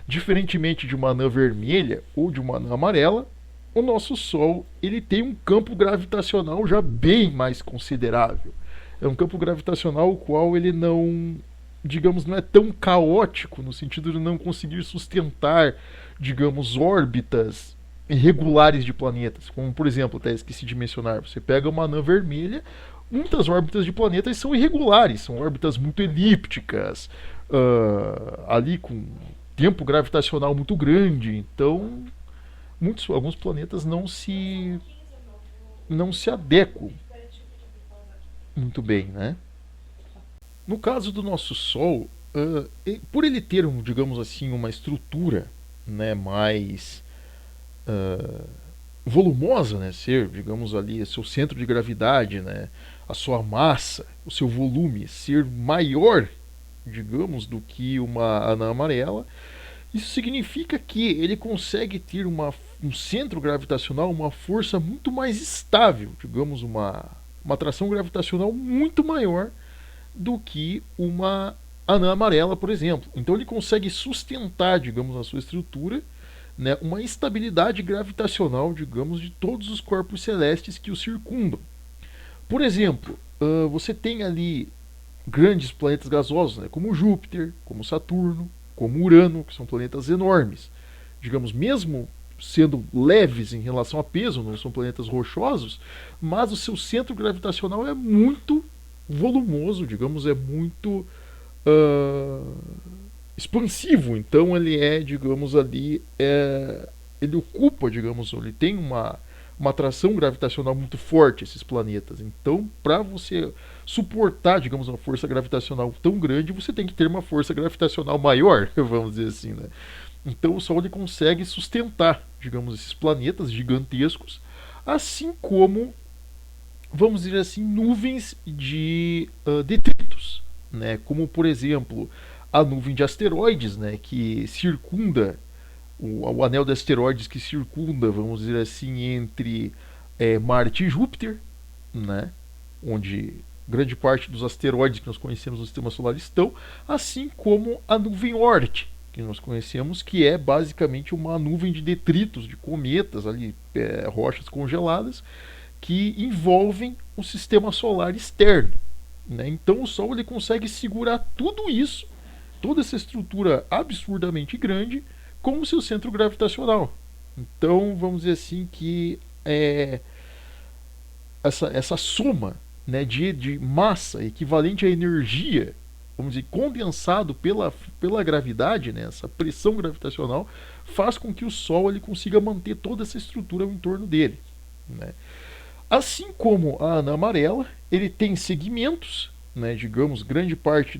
Diferentemente de uma anã vermelha ou de uma anã amarela, o nosso Sol ele tem um campo gravitacional já bem mais considerável. É um campo gravitacional o qual ele não, digamos, não é tão caótico no sentido de não conseguir sustentar, digamos, órbitas irregulares de planetas. Como, por exemplo, até esqueci de mencionar, você pega uma anã vermelha, muitas órbitas de planetas são irregulares, são órbitas muito elípticas, ali com tempo gravitacional muito grande. Então, alguns planetas não se adequam muito bem, né? No caso do nosso Sol, por ele ter, digamos assim, uma estrutura, né, mais volumosa, né, ser, digamos ali, seu centro de gravidade, né, a sua massa, o seu volume ser maior, digamos, do que uma anã amarela, isso significa que ele consegue ter um centro gravitacional, uma força muito mais estável, digamos, uma atração gravitacional muito maior do que uma anã amarela, por exemplo. Então ele consegue sustentar, digamos, na sua estrutura, né, uma estabilidade gravitacional, digamos, de todos os corpos celestes que o circundam. Por exemplo, você tem ali grandes planetas gasosos, né, como Júpiter, como Saturno, como Urano, que são planetas enormes. Digamos, mesmo sendo leves em relação a peso, não são planetas rochosos, mas o seu centro gravitacional é muito volumoso, digamos, é muito expansivo. Então ele é, digamos, ali, ele ocupa, digamos, ele tem uma atração gravitacional muito forte, esses planetas. Então, para você suportar, digamos, uma força gravitacional tão grande, você tem que ter uma força gravitacional maior, vamos dizer assim, né? Então o Sol ele consegue sustentar, digamos, esses planetas gigantescos, assim como, vamos dizer assim, nuvens de detritos, né? Como, por exemplo, a nuvem de asteroides, né, que circunda o anel de asteroides que circunda, vamos dizer assim, entre Marte e Júpiter, né, onde grande parte dos asteroides que nós conhecemos no sistema solar estão, assim como a nuvem Oort, que nós conhecemos, que é basicamente uma nuvem de detritos, de cometas, ali, rochas congeladas, que envolvem o sistema solar externo. Né? Então o Sol ele consegue segurar tudo isso, toda essa estrutura absurdamente grande, com o seu centro gravitacional. Então vamos dizer assim que essa soma, né, de massa equivalente à energia, vamos dizer, condensado pela gravidade, né, essa pressão gravitacional, faz com que o Sol ele consiga manter toda essa estrutura em torno dele. Né? Assim como a anã amarela, ele tem segmentos, né, digamos, grande parte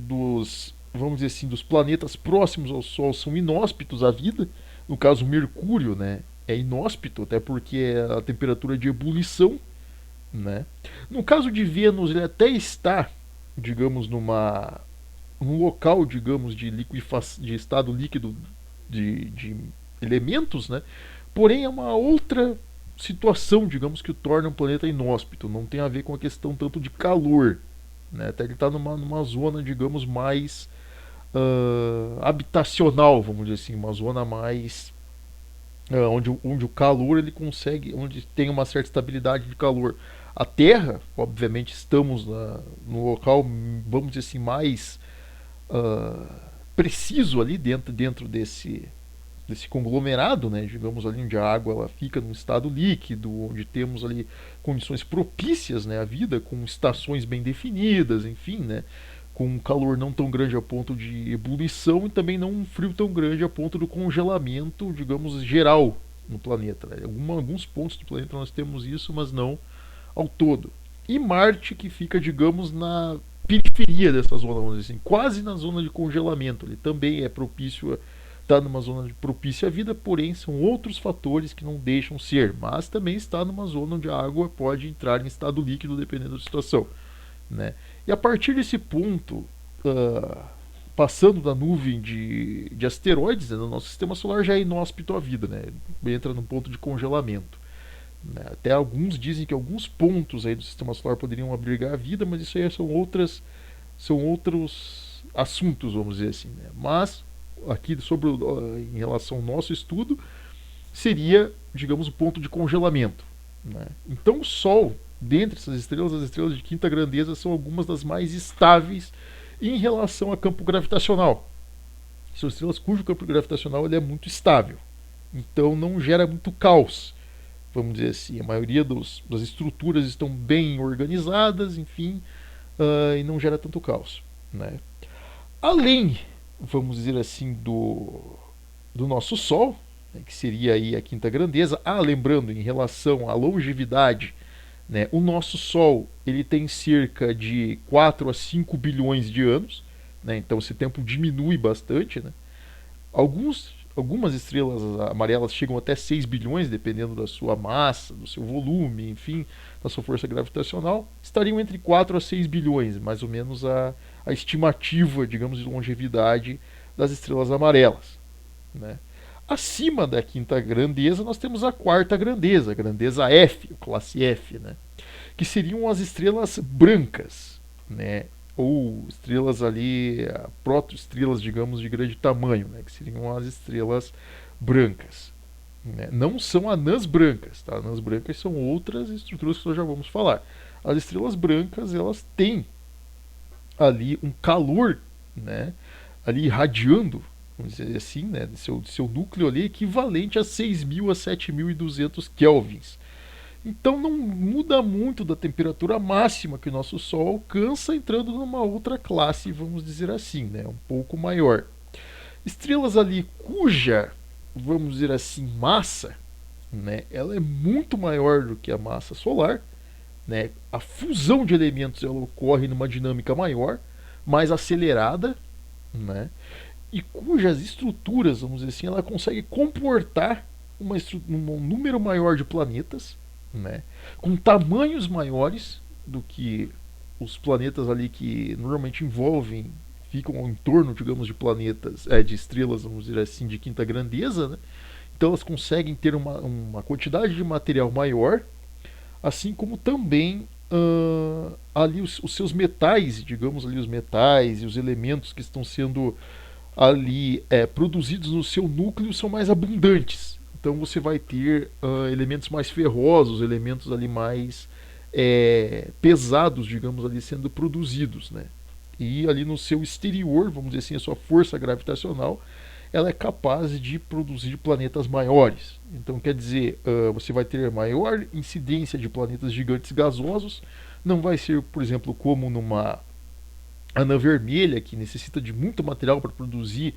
vamos dizer assim, dos planetas próximos ao Sol são inóspitos à vida. No caso, Mercúrio, né, é inóspito, até porque é a temperatura de ebulição, né? No caso de Vênus, ele até está, digamos, num local, digamos, de estado líquido de elementos, né? Porém, é uma outra situação, digamos, que o torna um planeta inóspito. Não tem a ver com a questão tanto de calor, né? Até ele está numa zona, digamos, mais habitacional, vamos dizer assim, uma zona mais onde o calor ele consegue, onde tem uma certa estabilidade de calor. A Terra, obviamente, estamos no local, vamos dizer assim, mais uh, preciso ali dentro desse conglomerado, né? Digamos ali onde a água ela fica num estado líquido, onde temos ali condições propícias, né, à vida, com estações bem definidas, enfim, né, com um calor não tão grande a ponto de ebulição e também não um frio tão grande a ponto do congelamento, digamos, geral no planeta. Né? Alguns pontos do planeta nós temos isso, mas não ao todo. E Marte, que fica, digamos, na periferia dessa zona, vamos dizer assim, quase na zona de congelamento. Ele também é propício está numa zona de propícia à vida, porém são outros fatores que não deixam ser, mas também está numa zona onde a água pode entrar em estado líquido dependendo da situação. Né? E a partir desse ponto, passando da nuvem de asteroides, né, no nosso sistema solar já é inóspito à vida, né? Entra num ponto de congelamento. Né? Até alguns dizem que alguns pontos aí do sistema solar poderiam abrigar a vida, mas isso aí são outros assuntos, vamos dizer assim. Né? Mas aqui em relação ao nosso estudo seria, digamos, o ponto de congelamento. Né? Então o Sol, dentre essas estrelas, as estrelas de quinta grandeza são algumas das mais estáveis em relação a campo gravitacional. São estrelas cujo campo gravitacional ele é muito estável. Então não gera muito caos. Vamos dizer assim, a maioria das estruturas estão bem organizadas, enfim, e não gera tanto caos. Né? Além, vamos dizer assim, do nosso Sol, né, que seria aí a quinta grandeza. Lembrando, em relação à longevidade, né, o nosso Sol ele tem cerca de 4 a 5 bilhões de anos, né, então esse tempo diminui bastante. Né. Algumas estrelas amarelas chegam até 6 bilhões, dependendo da sua massa, do seu volume, enfim, da sua força gravitacional. Estariam entre 4 a 6 bilhões, mais ou menos a estimativa, digamos, de longevidade das estrelas amarelas. Né? Acima da quinta grandeza, nós temos a quarta grandeza, a grandeza F, classe F, né? Que seriam as estrelas brancas, né? Ou estrelas ali, protoestrelas, digamos, de grande tamanho, né? Que seriam as estrelas brancas. Né? Não são anãs brancas, tá? Anãs brancas são outras estruturas que nós já vamos falar. As estrelas brancas, elas têm ali um calor, né? Ali irradiando, vamos dizer assim, né? Seu núcleo ali equivalente a 6.000 a 7.200 kelvins. Então não muda muito da temperatura máxima que o nosso Sol alcança, entrando numa outra classe, vamos dizer assim, né? Um pouco maior. Estrelas ali cuja, vamos dizer assim, massa, né? Ela é muito maior do que a massa solar. Né? A fusão de elementos ela ocorre numa dinâmica maior, mais acelerada, né? E cujas estruturas, vamos dizer assim, ela consegue comportar um número maior de planetas, né? Com tamanhos maiores do que os planetas ali que normalmente ficam em torno, digamos, de planetas, de estrelas, vamos dizer assim, de quinta grandeza, né? Então elas conseguem ter uma quantidade de material maior, assim como também ali os seus metais, digamos ali os metais e os elementos que estão sendo ali produzidos no seu núcleo são mais abundantes. Então você vai ter elementos mais ferrosos, elementos ali mais pesados, digamos ali, sendo produzidos, né? E ali no seu exterior, vamos dizer assim, a sua força gravitacional, ela é capaz de produzir planetas maiores. Então quer dizer, você vai ter maior incidência de planetas gigantes gasosos. Não vai ser, por exemplo, como numa anã vermelha, que necessita de muito material para produzir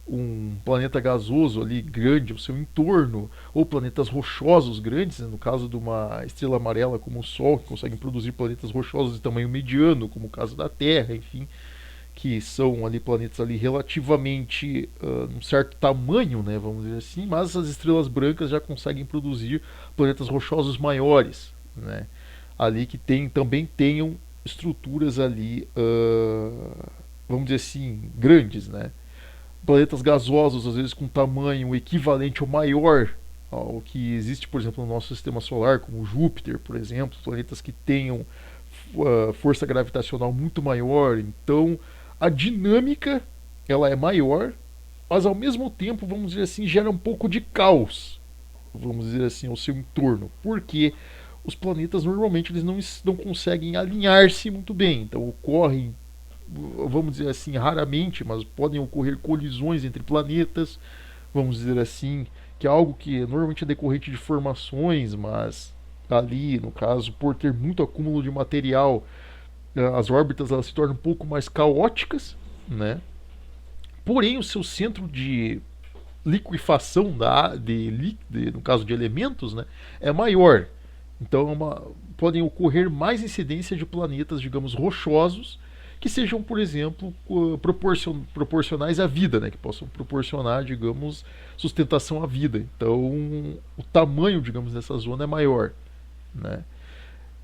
um planeta gasoso ali grande ao seu entorno, ou planetas rochosos grandes, né, no caso de uma estrela amarela como o Sol, que conseguem produzir planetas rochosos de tamanho mediano, como o caso da Terra, enfim, que são ali planetas ali relativamente um certo tamanho, né, vamos dizer assim, mas as estrelas brancas já conseguem produzir planetas rochosos maiores, né, ali que também tenham estruturas ali, vamos dizer assim, grandes, né, planetas gasosos às vezes com tamanho equivalente ou maior ao que existe, por exemplo, no nosso sistema solar, como Júpiter, por exemplo, planetas que tenham força gravitacional muito maior, então a dinâmica ela é maior, mas ao mesmo tempo, vamos dizer assim, gera um pouco de caos, vamos dizer assim, ao seu entorno, porque os planetas normalmente eles não conseguem alinhar-se muito bem, então ocorrem, vamos dizer assim, raramente, mas podem ocorrer colisões entre planetas, vamos dizer assim, que é algo que normalmente é decorrente de formações, mas ali, no caso, por ter muito acúmulo de material, as órbitas elas se tornam um pouco mais caóticas, né? Porém, o seu centro de liquefação no caso de elementos, né, é maior. Então, podem ocorrer mais incidência de planetas, digamos, rochosos, que sejam, por exemplo, proporcionais à vida, né, que possam proporcionar, digamos, sustentação à vida. Então, o tamanho, digamos, dessa zona é maior, né?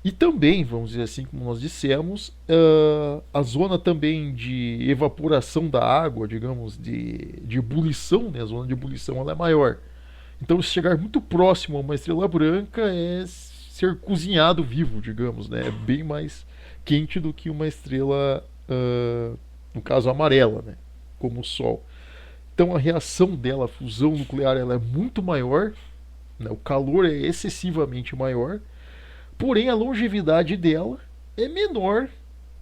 E também, vamos dizer assim, como nós dissemos, a zona também de evaporação da água, digamos, de ebulição, né? A zona de ebulição ela é maior. Então, se chegar muito próximo a uma estrela branca é ser cozinhado vivo, digamos, né? É bem mais quente do que uma estrela, no caso, amarela, né? Como o Sol. Então, a reação dela, a fusão nuclear, ela é muito maior, né? O calor é excessivamente maior. Porém, a longevidade dela é menor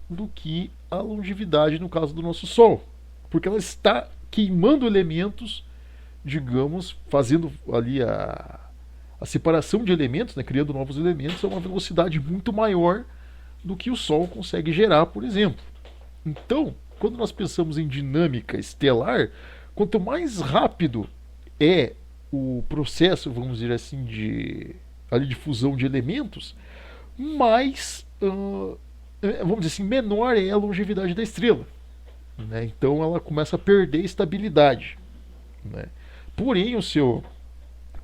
do que a longevidade no caso do nosso Sol. Porque ela está queimando elementos, digamos, fazendo ali a separação de elementos, né, criando novos elementos, a uma velocidade muito maior do que o Sol consegue gerar, por exemplo. Então, quando nós pensamos em dinâmica estelar, quanto mais rápido é o processo, vamos dizer assim, de fusão de elementos, mais, vamos dizer assim, menor é a longevidade da estrela, né? Então ela começa a perder estabilidade, né? Porém, o seu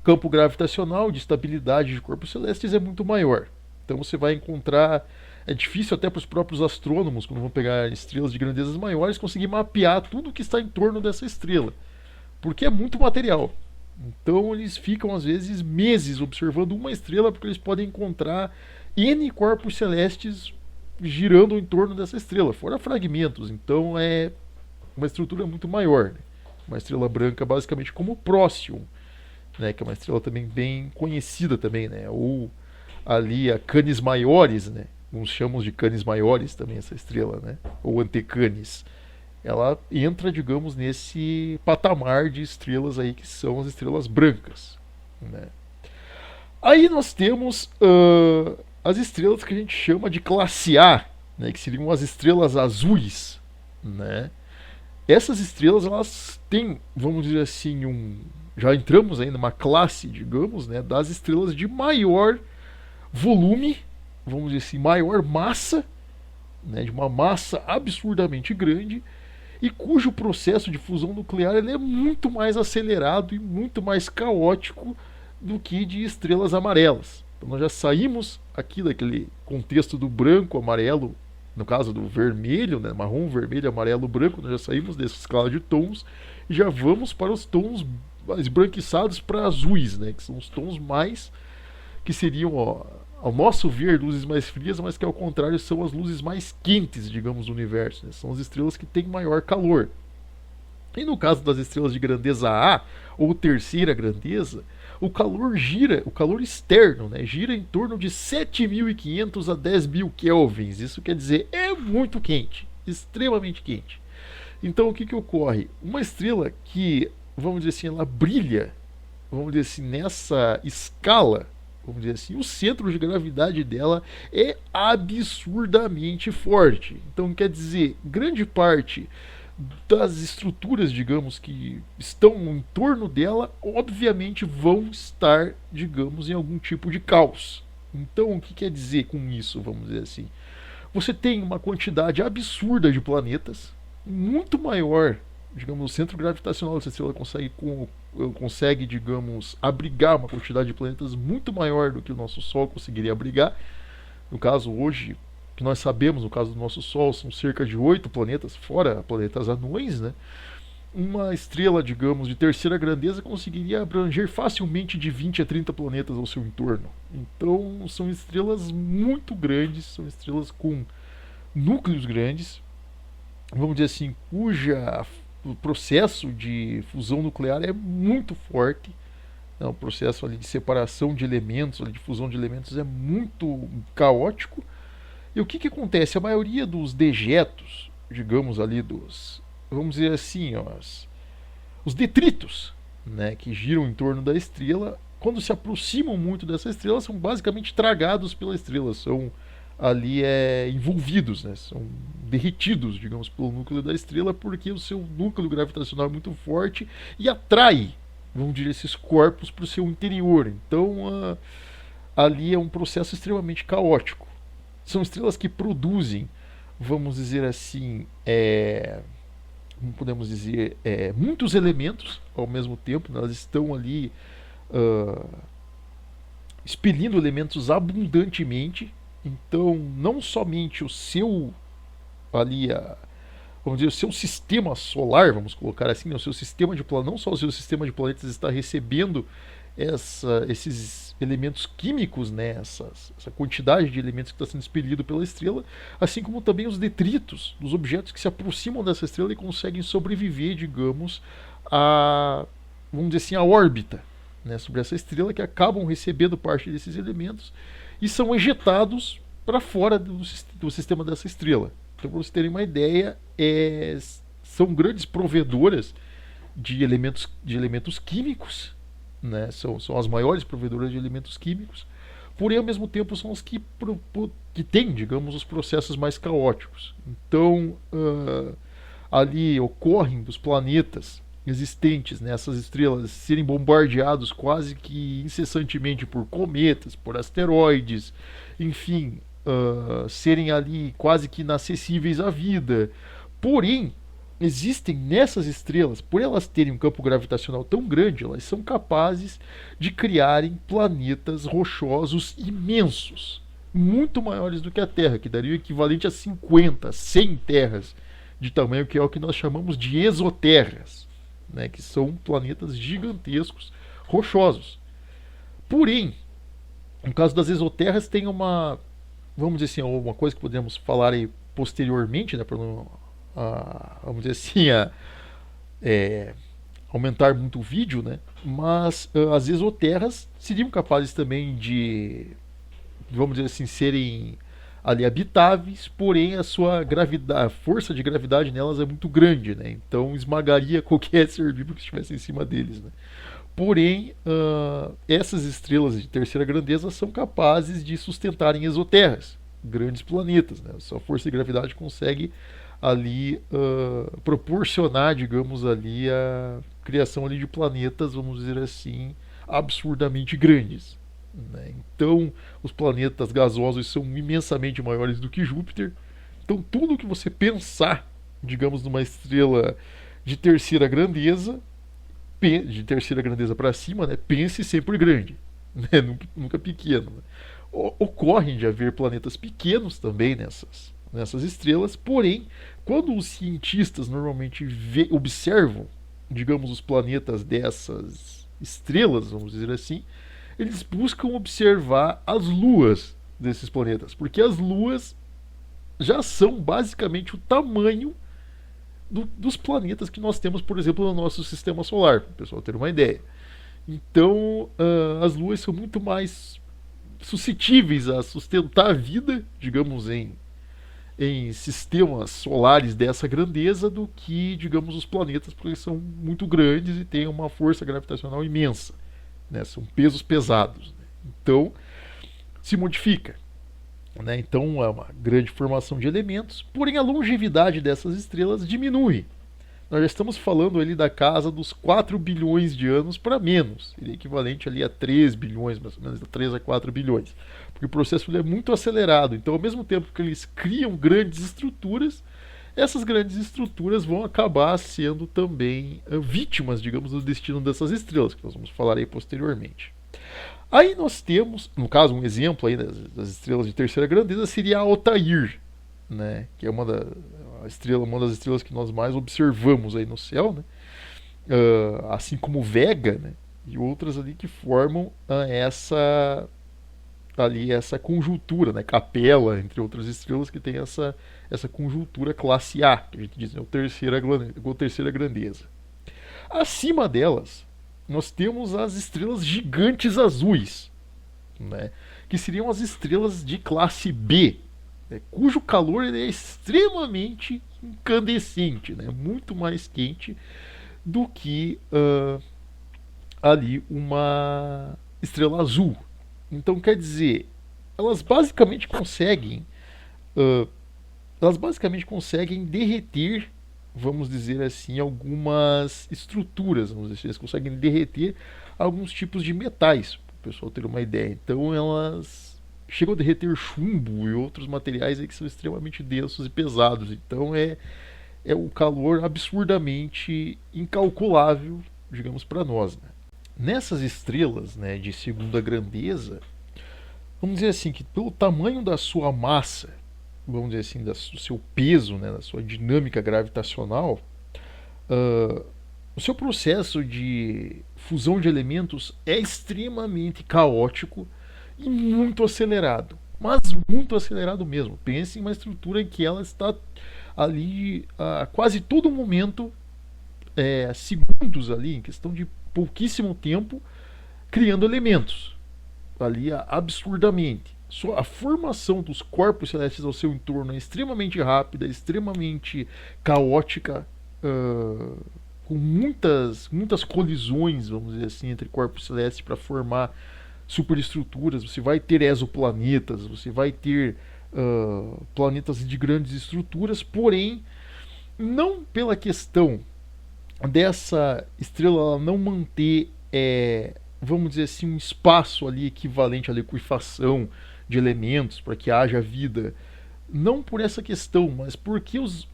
campo gravitacional de estabilidade de corpos celestes é muito maior. Então você vai encontrar, é difícil até para os próprios astrônomos, quando vão pegar estrelas de grandezas maiores, conseguir mapear tudo que está em torno dessa estrela, porque é muito material. Então eles ficam às vezes meses observando uma estrela, porque eles podem encontrar N corpos celestes girando em torno dessa estrela, fora fragmentos. Então é uma estrutura muito maior, né? Uma estrela branca basicamente como o Próximo, né? Que é uma estrela também bem conhecida também, né? Ou ali a Canis Maiores, né? Uns chamam de Canis Maiores também essa estrela, né? Ou Antecanis. Ela entra, digamos, nesse patamar de estrelas aí que são as estrelas brancas, né? Aí nós temos as estrelas que a gente chama de classe A, né, que seriam as estrelas azuis, né? Essas estrelas elas têm, vamos dizer assim, já entramos aí numa classe, digamos, né, das estrelas de maior volume, vamos dizer assim, maior massa, né, de uma massa absurdamente grande, e cujo processo de fusão nuclear ele é muito mais acelerado e muito mais caótico do que de estrelas amarelas. Então nós já saímos aqui daquele contexto do branco, amarelo, no caso do vermelho, né, marrom, vermelho, amarelo, branco, nós já saímos dessa escala de tons e já vamos para os tons esbranquiçados para azuis, né, que são os tons mais que seriam, ó, ao nosso ver, luzes mais frias, mas que ao contrário são as luzes mais quentes, digamos, do universo, né? São as estrelas que têm maior calor. E no caso das estrelas de grandeza A, ou terceira grandeza, o calor externo, né, gira em torno de 7.500 a 10.000 kelvins. Isso quer dizer, é muito quente, extremamente quente. Então o que ocorre? Uma estrela que, vamos dizer assim, ela brilha, vamos dizer assim, nessa escala, vamos dizer assim, o centro de gravidade dela é absurdamente forte. Então, quer dizer, grande parte das estruturas, digamos, que estão em torno dela, obviamente vão estar, digamos, em algum tipo de caos. Então, o que quer dizer com isso, vamos dizer assim? Você tem uma quantidade absurda de planetas, muito maior, digamos, o centro gravitacional dessa estrela consegue, digamos, abrigar uma quantidade de planetas muito maior do que o nosso Sol conseguiria abrigar. No caso, hoje, que nós sabemos, no caso do nosso Sol, são cerca de 8 planetas, fora planetas anões, né? Uma estrela, digamos, de terceira grandeza conseguiria abranger facilmente de 20 a 30 planetas ao seu entorno. Então, são estrelas muito grandes, são estrelas com núcleos grandes, vamos dizer assim, cuja o processo de fusão nuclear é muito forte. O processo ali de separação de elementos, ali de fusão de elementos é muito caótico. E o que acontece? A maioria dos dejetos, digamos ali vamos dizer assim, os detritos, né, que giram em torno da estrela, quando se aproximam muito dessa estrela, são basicamente tragados pela estrela, são ali envolvidos, né, são derretidos, digamos, pelo núcleo da estrela, porque o seu núcleo gravitacional é muito forte e atrai, vamos dizer, esses corpos para o seu interior. Então, ali é um processo extremamente caótico. São estrelas que produzem, vamos dizer assim, como podemos dizer, muitos elementos ao mesmo tempo. Elas estão ali expelindo elementos abundantemente. Então, não somente o seu ali, vamos dizer, o seu sistema solar, vamos colocar assim, né, o seu sistema de planetas, não só o seu sistema de planetas está recebendo esses elementos químicos, né, essa quantidade de elementos que está sendo expelido pela estrela, assim como também os detritos dos objetos que se aproximam dessa estrela e conseguem sobreviver, digamos, vamos dizer assim, a órbita, né, sobre essa estrela, que acabam recebendo parte desses elementos e são ejetados para fora do sistema dessa estrela. Então, para vocês terem uma ideia, são grandes provedoras de elementos químicos, né? São as maiores provedoras de elementos químicos, porém ao mesmo tempo são as que têm, digamos, os processos mais caóticos. Então, ali ocorrem dos planetas existentes nessas estrelas serem bombardeados quase que incessantemente por cometas, por asteroides, enfim, serem ali quase que inacessíveis à vida. Porém, existem nessas estrelas, por elas terem um campo gravitacional tão grande, elas são capazes de criarem planetas rochosos imensos, muito maiores do que a Terra, que daria o equivalente a 50, 100 terras de tamanho, que é o que nós chamamos de exoterras, né, que são planetas gigantescos, rochosos. Porém, no caso das exoterras, tem vamos dizer assim, uma coisa que podemos falar aí posteriormente, né, para não vamos dizer assim, aumentar muito o vídeo, né? Mas as exoterras seriam capazes também de, vamos dizer assim, serem ali habitáveis, porém a sua gravidade, a força de gravidade nelas é muito grande, né? Então esmagaria qualquer ser vivo que estivesse em cima deles, né? Porém, essas estrelas de terceira grandeza são capazes de sustentarem exoterras, grandes planetas, né? A sua força de gravidade consegue ali proporcionar, digamos, ali a criação ali de planetas, vamos dizer assim, absurdamente grandes, né? Então, os planetas gasosos são imensamente maiores do que Júpiter. Então, tudo que você pensar, digamos, numa estrela de terceira grandeza para cima, né, pense sempre grande, né, nunca pequeno, né? Ocorrem de haver planetas pequenos também nessas estrelas, porém, quando os cientistas normalmente observam, digamos, os planetas dessas estrelas, vamos dizer assim, eles buscam observar as luas desses planetas, porque as luas já são basicamente o tamanho dos planetas que nós temos, por exemplo, no nosso sistema solar, para o pessoal ter uma ideia. Então, as luas são muito mais suscetíveis a sustentar a vida, digamos, em sistemas solares dessa grandeza do que, digamos, os planetas, porque eles são muito grandes e têm uma força gravitacional imensa, né? São pesos pesados, né? Então, se modifica, né? Então, é uma grande formação de elementos, porém a longevidade dessas estrelas diminui. Nós já estamos falando ali da casa dos 4 bilhões de anos para menos. Ele é equivalente ali a 3 bilhões, mais ou menos, 3 a 4 bilhões. Porque o processo é muito acelerado. Então, ao mesmo tempo que eles criam grandes estruturas, essas grandes estruturas vão acabar sendo também vítimas, digamos, do destino dessas estrelas, que nós vamos falar aí posteriormente. Aí nós temos, no caso, um exemplo aí das estrelas de terceira grandeza seria a Altair, né, que é uma das estrelas que nós mais observamos aí no céu, né, assim como Vega, né, e outras ali que formam essa conjuntura, né, Capela, entre outras estrelas que tem essa conjuntura classe A, que a gente diz, né, terceira grandeza. Acima delas, nós temos as estrelas gigantes azuis, né, que seriam as estrelas de classe B, né, cujo calor ele é extremamente incandescente, né, muito mais quente do que ali uma estrela azul. Então quer dizer, elas basicamente conseguem uh, derreter, vamos dizer assim, algumas estruturas, vamos dizer, eles conseguem derreter alguns tipos de metais, para o pessoal ter uma ideia. Então elas chegam a derreter chumbo e outros materiais aí que são extremamente densos e pesados. Então é um calor absurdamente incalculável, digamos, para nós, né? Nessas estrelas, né, de segunda grandeza, vamos dizer assim, que pelo tamanho da sua massa, vamos dizer assim, do seu peso, né, da sua dinâmica gravitacional, o seu processo de fusão de elementos é extremamente caótico e muito acelerado. Mas muito acelerado mesmo. Pense em uma estrutura em que ela está ali a quase todo momento, segundos ali, em questão de pouquíssimo tempo, criando elementos ali absurdamente. A formação dos corpos celestes ao seu entorno é extremamente rápida, extremamente caótica, com muitas colisões, vamos dizer assim, entre corpos celestes para formar superestruturas. Você vai ter exoplanetas, você vai ter planetas de grandes estruturas, porém, não pela questão dessa estrela não manter, vamos dizer assim, um espaço ali equivalente à liquefação de elementos para que haja vida, não por essa questão, mas porque os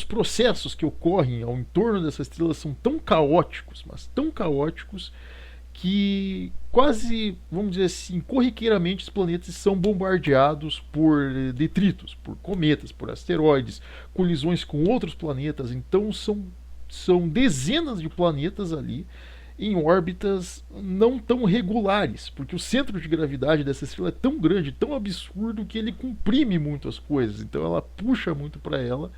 processos que ocorrem ao entorno dessa estrela são tão caóticos, mas tão caóticos, que quase, vamos dizer assim, corriqueiramente os planetas são bombardeados por detritos, por cometas, por asteroides, colisões com outros planetas. Então são dezenas de planetas ali em órbitas não tão regulares, porque o centro de gravidade dessa estrela é tão grande, tão absurdo, que ele comprime muito as coisas. Então ela puxa muito para ela,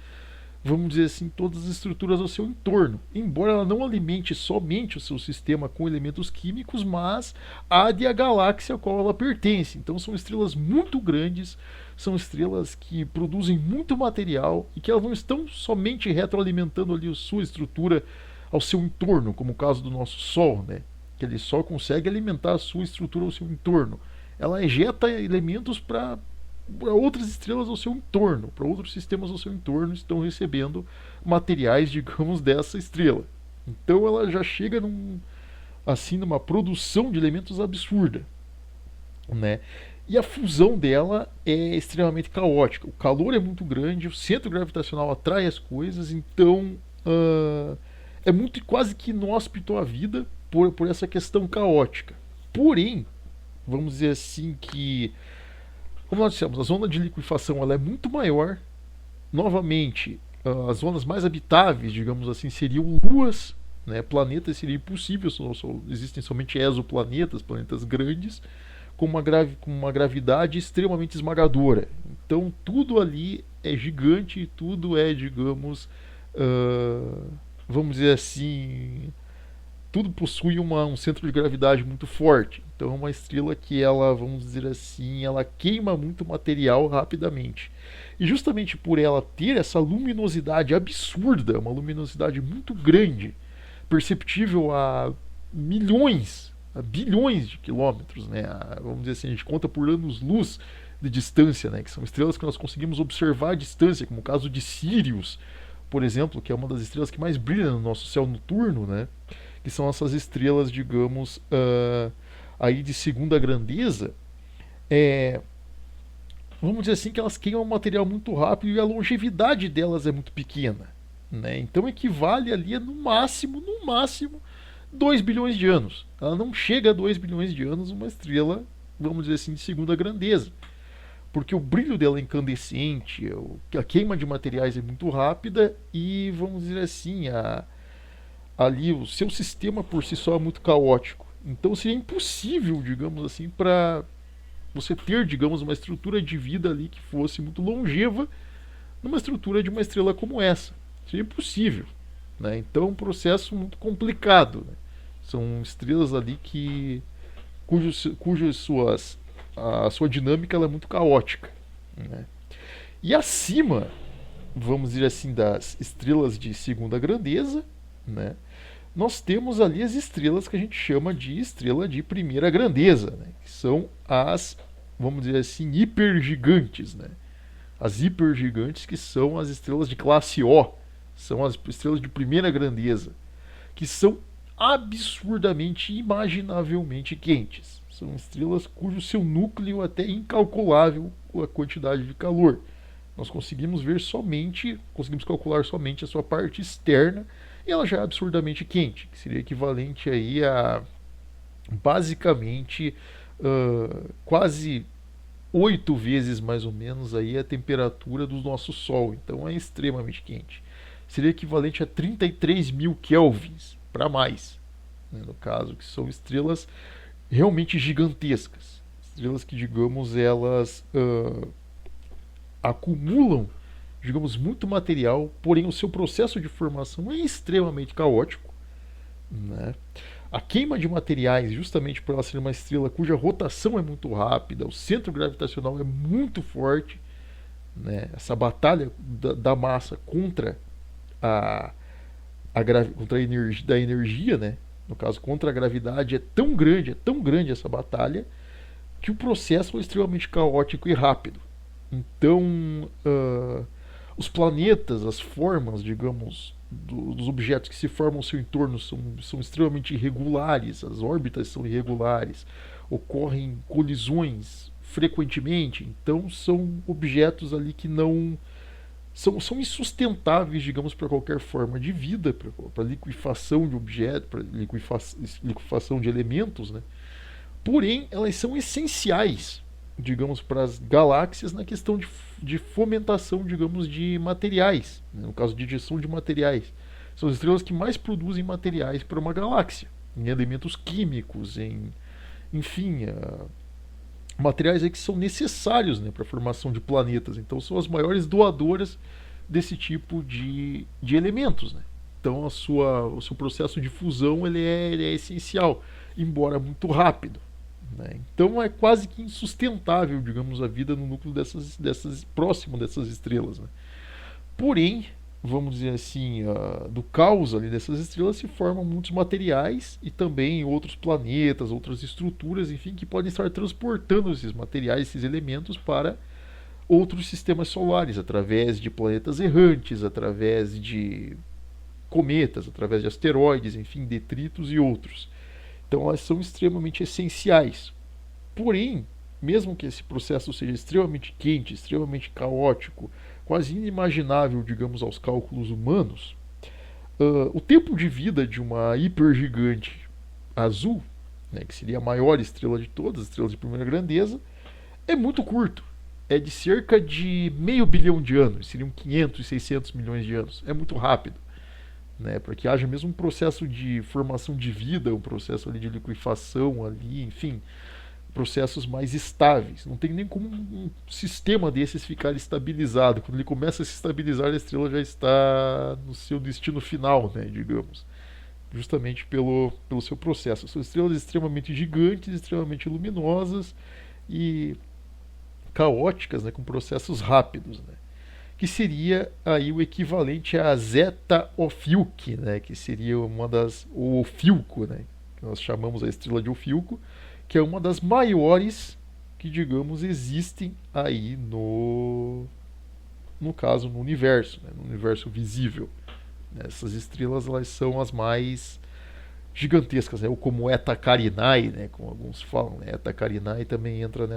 vamos dizer assim, todas as estruturas ao seu entorno. Embora ela não alimente somente o seu sistema com elementos químicos, mas a de a galáxia a qual ela pertence. Então são estrelas muito grandes, são estrelas que produzem muito material e que elas não estão somente retroalimentando ali a sua estrutura ao seu entorno, como o caso do nosso Sol, né? Que ele só consegue alimentar a sua estrutura ao seu entorno. Ela ejeta elementos para outras estrelas ao seu entorno, para outros sistemas ao seu entorno, estão recebendo materiais, digamos, dessa estrela. Então ela já chega numa produção de elementos absurda, né? E a fusão dela é extremamente caótica. O calor é muito grande, o centro gravitacional atrai as coisas, então é muito quase que inóspito à vida por essa questão caótica. Porém, vamos dizer assim que, como nós dissemos, a zona de liquefação ela é muito maior. Novamente, as zonas mais habitáveis, digamos assim, seriam luas, né? Planetas seria impossível, existem somente exoplanetas, planetas grandes, com uma gravidade extremamente esmagadora. Então tudo ali é gigante, tudo é, digamos, vamos dizer assim, tudo possui um centro de gravidade muito forte. Então é uma estrela que ela, vamos dizer assim, ela queima muito material rapidamente. E justamente por ela ter essa luminosidade absurda, uma luminosidade muito grande, perceptível a milhões, a bilhões de quilômetros, né? Vamos dizer assim, a gente conta por anos-luz de distância, né? Que são estrelas que nós conseguimos observar à distância, como o caso de Sirius, por exemplo, que é uma das estrelas que mais brilha no nosso céu noturno, né? Que são essas estrelas, digamos, aí de segunda grandeza. vamos dizer assim, que elas queimam material muito rápido e a longevidade delas é muito pequena. Né? Então equivale ali a no máximo, 2 bilhões de anos. Ela não chega a 2 bilhões de anos uma estrela, vamos dizer assim, de segunda grandeza. Porque o brilho dela é incandescente, a queima de materiais é muito rápida e, vamos dizer assim, ali o seu sistema por si só é muito caótico. Então seria impossível, digamos assim, para você ter, digamos, uma estrutura de vida ali que fosse muito longeva numa estrutura de uma estrela como essa. Seria impossível. Né? Então é um processo muito complicado. Né? São estrelas ali cujas a sua dinâmica ela é muito caótica. Né? E acima, vamos dizer assim, das estrelas de segunda grandeza, né? Nós temos ali as estrelas que a gente chama de estrela de primeira grandeza, né? Que são as, vamos dizer assim, hipergigantes. Né? As hipergigantes que são as estrelas de classe O, são as estrelas de primeira grandeza, que são absurdamente, imaginavelmente quentes. São estrelas cujo seu núcleo é até incalculável a quantidade de calor. Nós conseguimos calcular somente a sua parte externa e ela já é absurdamente quente, que seria equivalente aí a basicamente quase 8 vezes mais ou menos aí a temperatura do nosso Sol. Então é extremamente quente. Seria equivalente a 33 mil kelvins para mais, né, no caso, que são estrelas realmente gigantescas. Estrelas que, digamos, elas acumulam, digamos, muito material, porém o seu processo de formação é extremamente caótico. Né? A queima de materiais, justamente por ela ser uma estrela cuja rotação é muito rápida, o centro gravitacional é muito forte, né? Essa batalha da massa contra contra da energia, né? No caso, contra a gravidade, é tão grande essa batalha, que o processo é extremamente caótico e rápido. Então, os planetas, as formas, digamos, dos objetos que se formam ao seu entorno são extremamente irregulares, as órbitas são irregulares, ocorrem colisões frequentemente, então são objetos ali que não são insustentáveis, digamos, para qualquer forma de vida, para liquefação de objetos, para liquefação de elementos, né? Porém, elas são essenciais, digamos, para as galáxias na questão de fomentação, digamos, de materiais, né? No caso de digestão de materiais. São as estrelas que mais produzem materiais para uma galáxia, em elementos químicos, enfim, materiais aí que são necessários, né, para a formação de planetas. Então são as maiores doadoras desse tipo de elementos. Né? Então o seu processo de fusão ele é essencial, embora muito rápido. Né? Então é quase que insustentável, digamos, a vida no núcleo próximo dessas estrelas. Né? Porém, vamos dizer assim, do caos ali dessas estrelas se formam muitos materiais e também outros planetas, outras estruturas, enfim, que podem estar transportando esses materiais, esses elementos para outros sistemas solares, através de planetas errantes, através de cometas, através de asteroides, enfim, detritos e outros. Então elas são extremamente essenciais. Porém, mesmo que esse processo seja extremamente quente, extremamente caótico, quase inimaginável, digamos, aos cálculos humanos, o tempo de vida de uma hipergigante azul, né, que seria a maior estrela de todas, as estrelas de primeira grandeza, é muito curto. É de cerca de meio bilhão de anos, seriam 500, 600 milhões de anos. É muito rápido. Né, para que haja mesmo um processo de formação de vida, um processo ali de liquefação, ali, enfim, processos mais estáveis. Não tem nem como um sistema desses ficar estabilizado. Quando ele começa a se estabilizar, a estrela já está no seu destino final, né, digamos. Justamente pelo seu processo. São estrelas extremamente gigantes, extremamente luminosas e caóticas, né, com processos rápidos. Né, que seria aí o equivalente a Zeta Ophiuchi, né, que seria o Ophiuco, né, que nós chamamos a estrela de Ophiuco, que é uma das maiores que, digamos, existem aí no caso, no universo, né, no universo visível. Essas estrelas elas são as mais gigantescas, né? Ou como Eta Carinae, né? Como alguns falam, né? Eta Carinae também entra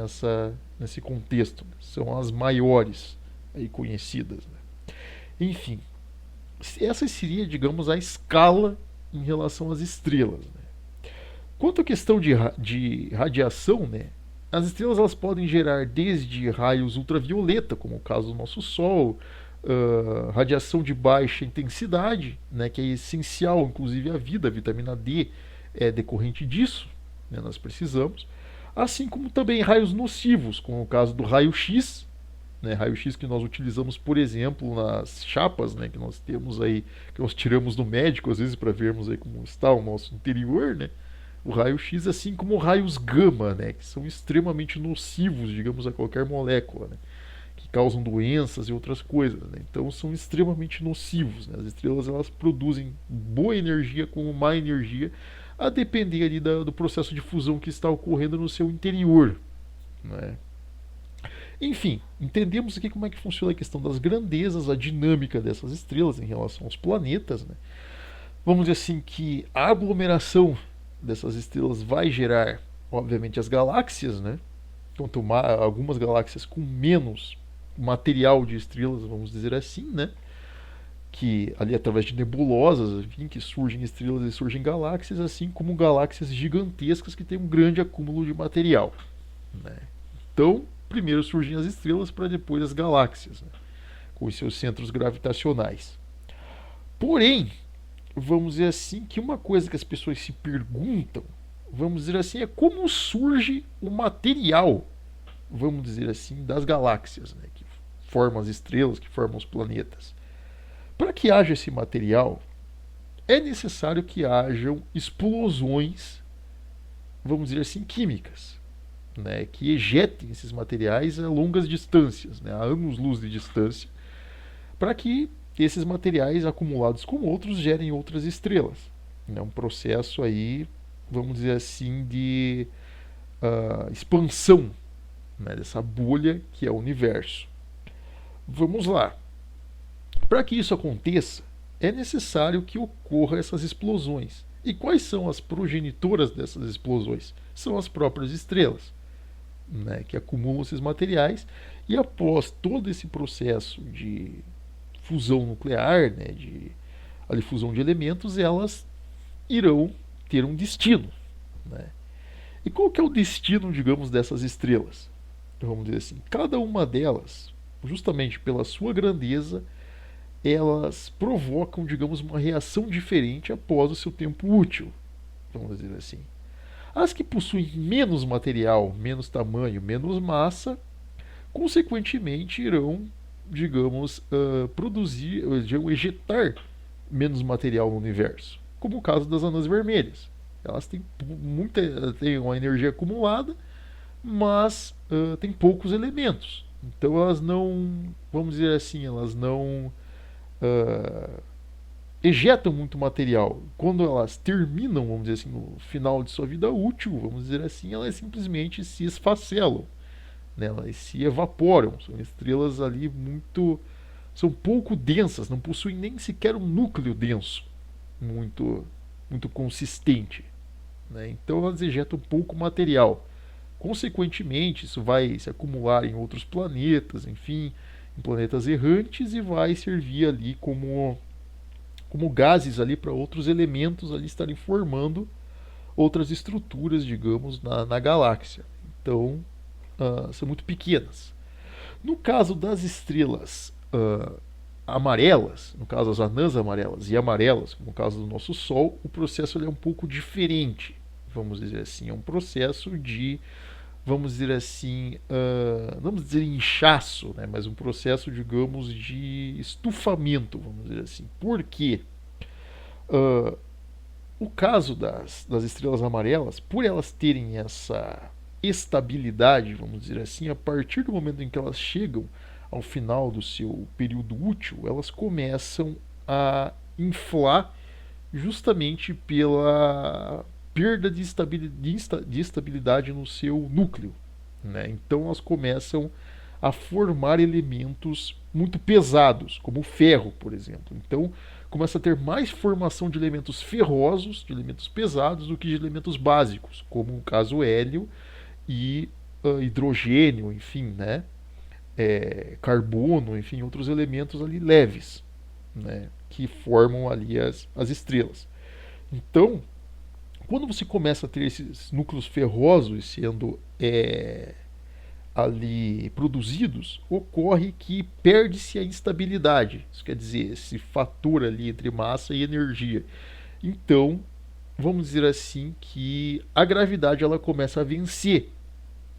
nesse contexto. Né? São as maiores aí conhecidas. Né? Enfim, essa seria, digamos, a escala em relação às estrelas. Né? Quanto à questão de radiação, né? As estrelas elas podem gerar desde raios ultravioleta, como o caso do nosso Sol, radiação de baixa intensidade, né, que é essencial, inclusive, à vida. A vitamina D é decorrente disso, né, nós precisamos. Assim como também raios nocivos, como o caso do raio-x, né, raio-x que nós utilizamos, por exemplo, nas chapas, né, que nós temos aí, que nós tiramos do médico, às vezes, para vermos aí como está o nosso interior, né? O raio-x, assim como raios gama, né, que são extremamente nocivos, digamos, a qualquer molécula, né, que causam doenças e outras coisas. Né, então são extremamente nocivos. Né, as estrelas elas produzem boa energia como má energia, a depender ali do processo de fusão que está ocorrendo no seu interior. Né. Enfim, entendemos aqui como é que funciona a questão das grandezas, a dinâmica dessas estrelas em relação aos planetas. Né. Vamos dizer assim que a aglomeração dessas estrelas vai gerar, obviamente, as galáxias, né? Quanto mais, algumas galáxias com menos material de estrelas, vamos dizer assim, né? Que ali através de nebulosas, enfim, que surgem estrelas e surgem galáxias, assim como galáxias gigantescas que têm um grande acúmulo de material. Né? Então, primeiro surgem as estrelas para depois as galáxias, né? Com os seus centros gravitacionais. Porém, vamos dizer assim, que uma coisa que as pessoas se perguntam, vamos dizer assim, é como surge o material, vamos dizer assim, das galáxias, né, que formam as estrelas, que formam os planetas. Para que haja esse material, é necessário que hajam explosões, vamos dizer assim, químicas, né, que ejetem esses materiais a longas distâncias, né, a anos-luz de distância, para que esses materiais acumulados com outros gerem outras estrelas. É um processo aí, vamos dizer assim, de expansão, né, dessa bolha que é o universo. Vamos lá. Para que isso aconteça, é necessário que ocorram essas explosões. E quais são as progenitoras dessas explosões? São as próprias estrelas, né, que acumulam esses materiais, e após todo esse processo de fusão nuclear, né, de fusão de elementos, elas irão ter um destino. Né? E qual que é o destino, digamos, dessas estrelas? Vamos dizer assim, cada uma delas, justamente pela sua grandeza, elas provocam, digamos, uma reação diferente após o seu tempo útil. Vamos dizer assim. As que possuem menos material, menos tamanho, menos massa, consequentemente irão, digamos, ejetar menos material no universo, como o caso das anãs vermelhas. Elas têm uma energia acumulada, mas têm poucos elementos. Então elas não, vamos dizer assim, elas não ejetam muito material. Quando elas terminam, vamos dizer assim, no final de sua vida útil, vamos dizer assim, elas simplesmente se esfacelam. Elas se evaporam, são estrelas ali são pouco densas, não possuem nem sequer um núcleo denso muito consistente, né? Então elas ejetam pouco material, consequentemente isso vai se acumular em outros planetas, enfim, em planetas errantes, e vai servir ali como gases ali para outros elementos ali estarem formando outras estruturas, digamos, na galáxia. Então são muito pequenas. No caso das estrelas amarelas, no caso as anãs amarelas e amarelas, como no caso do nosso Sol, o processo é um pouco diferente, vamos dizer assim. É um processo de, vamos dizer assim, não vamos dizer inchaço, né, mas um processo, digamos, de estufamento, vamos dizer assim. Por quê? O caso das estrelas amarelas, por elas terem essa estabilidade, vamos dizer assim, a partir do momento em que elas chegam ao final do seu período útil, elas começam a inflar justamente pela perda de estabilidade no seu núcleo. Né? Então elas começam a formar elementos muito pesados, como o ferro, por exemplo. Então, começa a ter mais formação de elementos ferrosos, de elementos pesados, do que de elementos básicos, como no caso hélio e hidrogênio, enfim, né? Carbono, enfim, outros elementos ali leves, né? Que formam ali as estrelas. Então, quando você começa a ter esses núcleos ferrosos sendo ali produzidos, ocorre que perde-se a instabilidade. Isso quer dizer, esse fator ali entre massa e energia. Então, vamos dizer assim que a gravidade ela começa a vencer,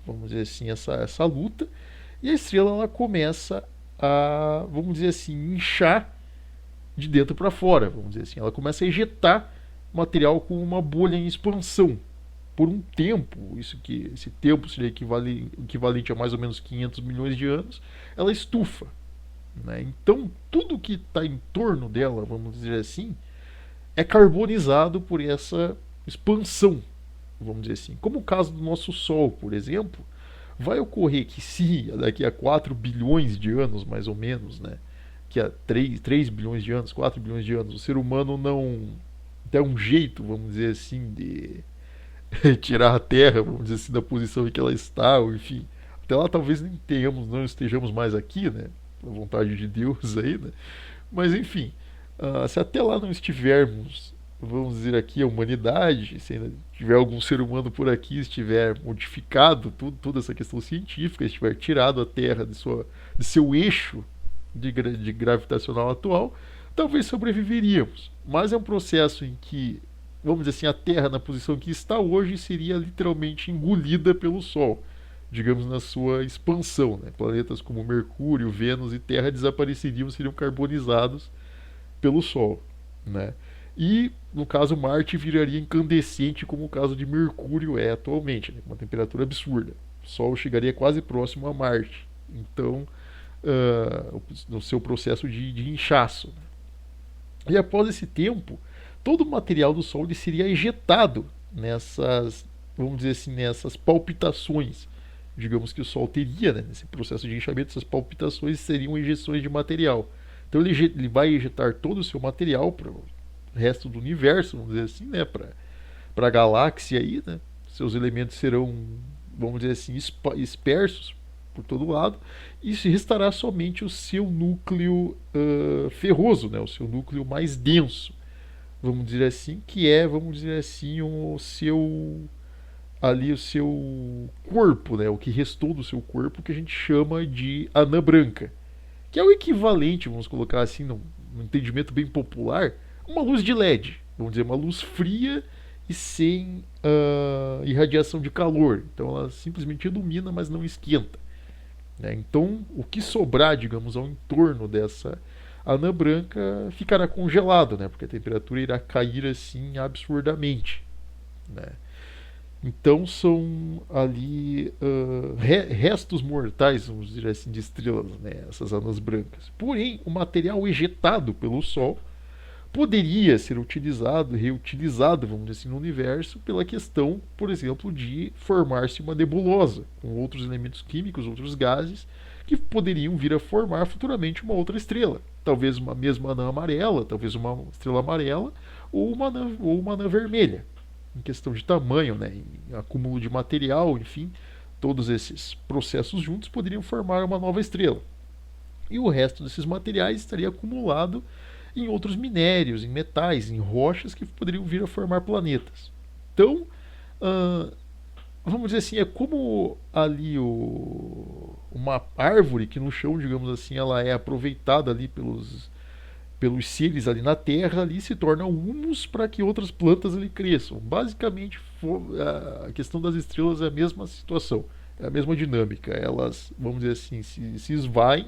vamos dizer assim, essa luta, e a estrela ela começa a, vamos dizer assim, inchar de dentro para fora, vamos dizer assim. Ela começa a ejetar material com uma bolha em expansão. Por um tempo, esse tempo seria equivalente a mais ou menos 500 milhões de anos, ela estufa. Né? Então, tudo que está em torno dela, vamos dizer assim, é carbonizado por essa expansão, vamos dizer assim. Como o caso do nosso Sol, por exemplo, vai ocorrer que se daqui a 4 bilhões de anos, mais ou menos, né, que a 3 bilhões de anos, 4 bilhões de anos, o ser humano não der um jeito, vamos dizer assim, de tirar a Terra, vamos dizer assim, da posição em que ela está, ou enfim, até lá talvez nem não estejamos mais aqui, né, por vontade de Deus aí, né, mas enfim, se até lá não estivermos, vamos dizer aqui, a humanidade, se ainda tiver algum ser humano por aqui, estiver modificado toda essa questão científica, estiver tirado a Terra de seu eixo de gravitacional atual, talvez sobreviveríamos. Mas é um processo em que, vamos dizer assim, a Terra na posição que está hoje seria literalmente engolida pelo Sol, digamos na sua expansão. Né? Planetas como Mercúrio, Vênus e Terra desapareceriam, seriam carbonizados pelo Sol. Né? E, no caso, Marte viraria incandescente, como o caso de Mercúrio é atualmente, né? Com uma temperatura absurda. O Sol chegaria quase próximo a Marte. Então, no seu processo de inchaço. Né? E após esse tempo, todo o material do Sol ele seria ejetado nessas, vamos dizer assim, nessas palpitações, digamos que o Sol teria, né, nesse processo de inchamento, essas palpitações seriam injeções de material. Então ele vai ejetar todo o seu material para o resto do universo, vamos dizer assim, né, para a galáxia aí, né, seus elementos serão, vamos dizer assim, dispersos por todo lado, e se restará somente o seu núcleo ferroso, né, o seu núcleo mais denso, vamos dizer assim, que é, vamos dizer assim, o seu corpo, né, o que restou do seu corpo, que a gente chama de anã branca, que é o equivalente, vamos colocar assim, num entendimento bem popular, uma luz de LED, vamos dizer, uma luz fria e sem irradiação de calor. Então ela simplesmente ilumina, mas não esquenta. Né? Então o que sobrar, digamos, ao entorno dessa anã branca ficará congelado, né? Porque a temperatura irá cair assim absurdamente. Né? Então são ali restos mortais, vamos dizer assim, de estrelas, né? Essas anãs brancas. Porém, o material ejetado pelo Sol poderia ser utilizado, reutilizado, vamos dizer assim, no universo, pela questão, por exemplo, de formar-se uma nebulosa, com outros elementos químicos, outros gases, que poderiam vir a formar futuramente uma outra estrela. Talvez uma mesma anã amarela, talvez uma estrela amarela, ou uma anã vermelha. Em questão de tamanho, né, em acúmulo de material, enfim, todos esses processos juntos poderiam formar uma nova estrela. E o resto desses materiais estaria acumulado em outros minérios, em metais, em rochas que poderiam vir a formar planetas. Então, vamos dizer assim, é como ali uma árvore que no chão, digamos assim, ela é aproveitada ali pelos seres ali na terra, ali se torna humus para que outras plantas ali cresçam. Basicamente, a questão das estrelas é a mesma situação, é a mesma dinâmica. Elas, vamos dizer assim, se esvaem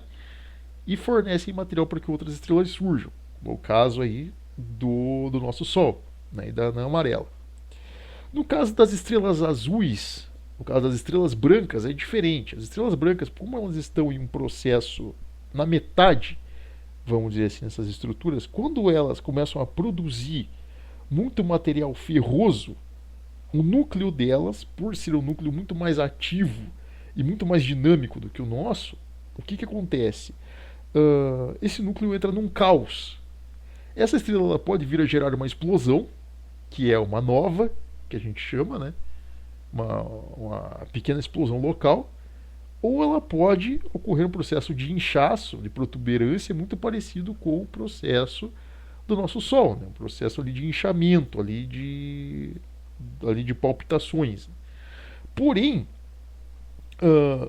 e fornecem material para que outras estrelas surjam. No caso aí do nosso Sol, né, e da anã amarela. No caso das estrelas azuis, no caso das estrelas brancas, é diferente. As estrelas brancas, como elas estão em um processo na metade, vamos dizer assim, essas estruturas, quando elas começam a produzir muito material ferroso, o núcleo delas, por ser um núcleo muito mais ativo e muito mais dinâmico do que o nosso, o que acontece? Esse núcleo entra num caos. Essa estrela ela pode vir a gerar uma explosão, que é uma nova, que a gente chama, né? Uma pequena explosão local, ou ela pode ocorrer um processo de inchaço, de protuberância, muito parecido com o processo do nosso Sol, né? Um processo ali de inchamento, ali de palpitações. Porém,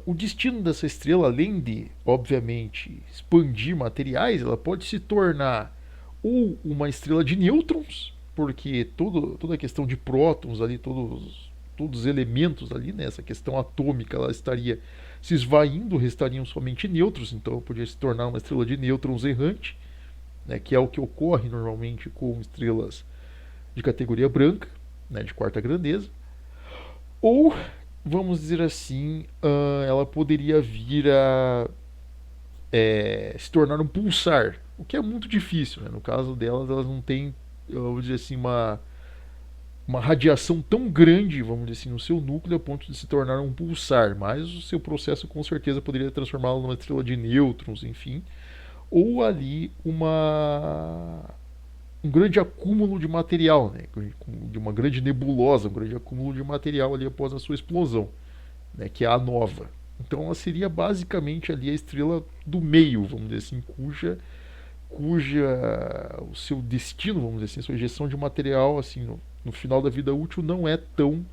o destino dessa estrela, além de, obviamente, expandir materiais, ela pode se tornar ou uma estrela de nêutrons, porque toda a questão de prótons ali, todos os elementos ali, né, essa questão atômica, ela estaria se esvaindo, restariam somente nêutrons, então poderia se tornar uma estrela de nêutrons errante, né, que é o que ocorre normalmente com estrelas de categoria branca, né, de quarta grandeza. Ou, vamos dizer assim, ela poderia vir a se tornar um pulsar, o que é muito difícil, né? No caso delas, elas não têm, vamos dizer assim, uma radiação tão grande, vamos dizer assim, no seu núcleo a ponto de se tornar um pulsar, mas o seu processo com certeza poderia transformá-la numa estrela de nêutrons, enfim, ou ali um grande acúmulo de material, né? De uma grande nebulosa, um grande acúmulo de material ali após a sua explosão, né? Que é a nova. Então ela seria basicamente ali a estrela do meio, vamos dizer assim, cuja o seu destino, vamos dizer assim, a sua injeção de material assim no final da vida útil não é tão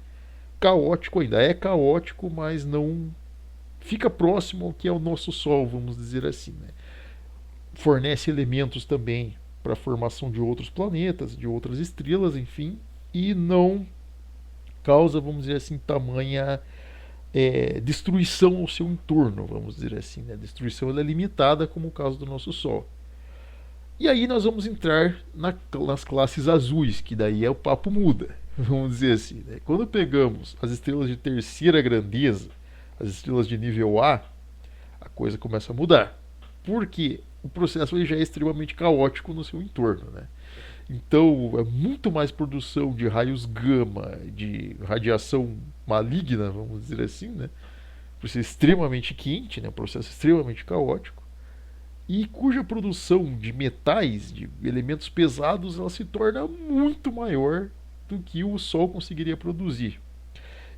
caótico ainda. É caótico, mas não fica próximo ao que é o nosso Sol, vamos dizer assim, né? Fornece elementos também para a formação de outros planetas, de outras estrelas, enfim, e não causa, vamos dizer assim, tamanha destruição ao seu entorno, vamos dizer assim, né? A destruição ela é limitada, como o caso do nosso Sol. E aí nós vamos entrar nas classes azuis, que daí o papo muda, vamos dizer assim, né? Quando pegamos as estrelas de terceira grandeza, as estrelas de nível A coisa começa a mudar. Porque o processo ele já é extremamente caótico no seu entorno, né? Então, é muito mais produção de raios gama, de radiação maligna, vamos dizer assim, né? Por ser extremamente quente, né? Um processo extremamente caótico. E cuja produção de metais, de elementos pesados, ela se torna muito maior do que o Sol conseguiria produzir.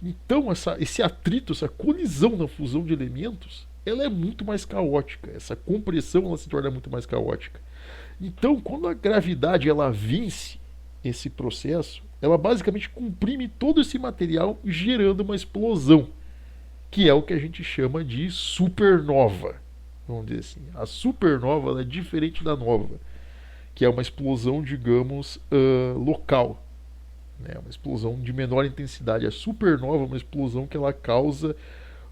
Então, esse atrito, essa colisão na fusão de elementos, ela é muito mais caótica. Essa compressão ela se torna muito mais caótica. Então, quando a gravidade ela vence esse processo, ela basicamente comprime todo esse material, gerando uma explosão, que é o que a gente chama de supernova. Vamos dizer assim. A supernova ela é diferente da nova, que é uma explosão, digamos, local. Né? Uma explosão de menor intensidade. A supernova é uma explosão que ela causa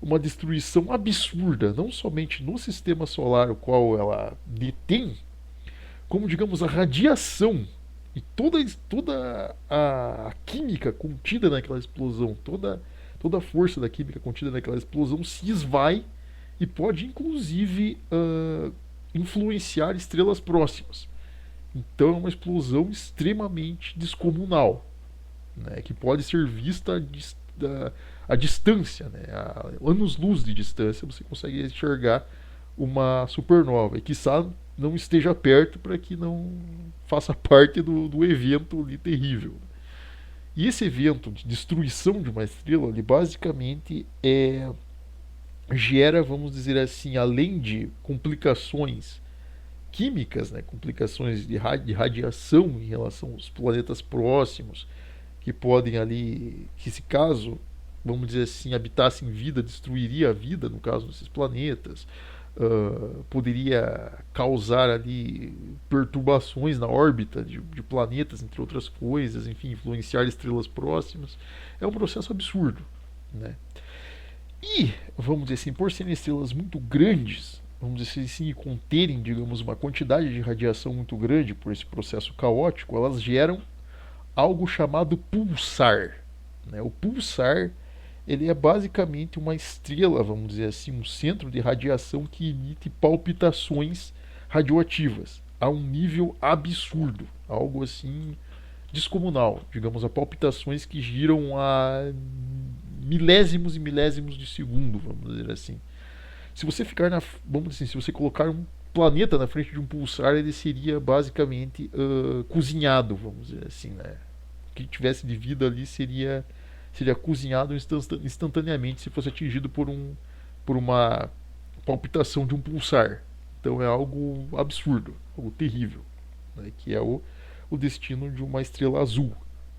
uma destruição absurda, não somente no sistema solar, o qual ela detém, como, digamos, a radiação e toda a química contida naquela explosão, toda a força da química contida naquela explosão se esvai e pode, inclusive, influenciar estrelas próximas. Então é uma explosão extremamente descomunal, né, que pode ser vista a distância, né, a anos-luz de distância, você consegue enxergar uma supernova. E quiçá não esteja perto para que não faça parte do evento ali terrível. E esse evento de destruição de uma estrela, ele basicamente gera, vamos dizer assim, além de complicações químicas, né, complicações de radiação em relação aos planetas próximos, que podem ali, que se caso, vamos dizer assim, habitassem vida, destruiria a vida, no caso desses planetas, poderia causar ali perturbações na órbita de planetas, entre outras coisas, enfim, influenciar estrelas próximas. É um processo absurdo, né? E, vamos dizer assim, por serem estrelas muito grandes, vamos dizer assim, e conterem, digamos, uma quantidade de radiação muito grande por esse processo caótico, elas geram algo chamado pulsar, né? O pulsar ele é basicamente uma estrela, vamos dizer assim, um centro de radiação que emite palpitações radioativas a um nível absurdo, algo assim descomunal, digamos, a palpitações que giram a milésimos e milésimos de segundo, vamos dizer assim. Se você ficar vamos dizer assim, se você colocar planeta na frente de um pulsar ele seria basicamente cozinhado, vamos dizer assim, né? O que tivesse de vida ali seria cozinhado instantaneamente se fosse atingido por uma palpitação de um pulsar. Então é algo absurdo, algo terrível, né? Que é o destino de uma estrela azul,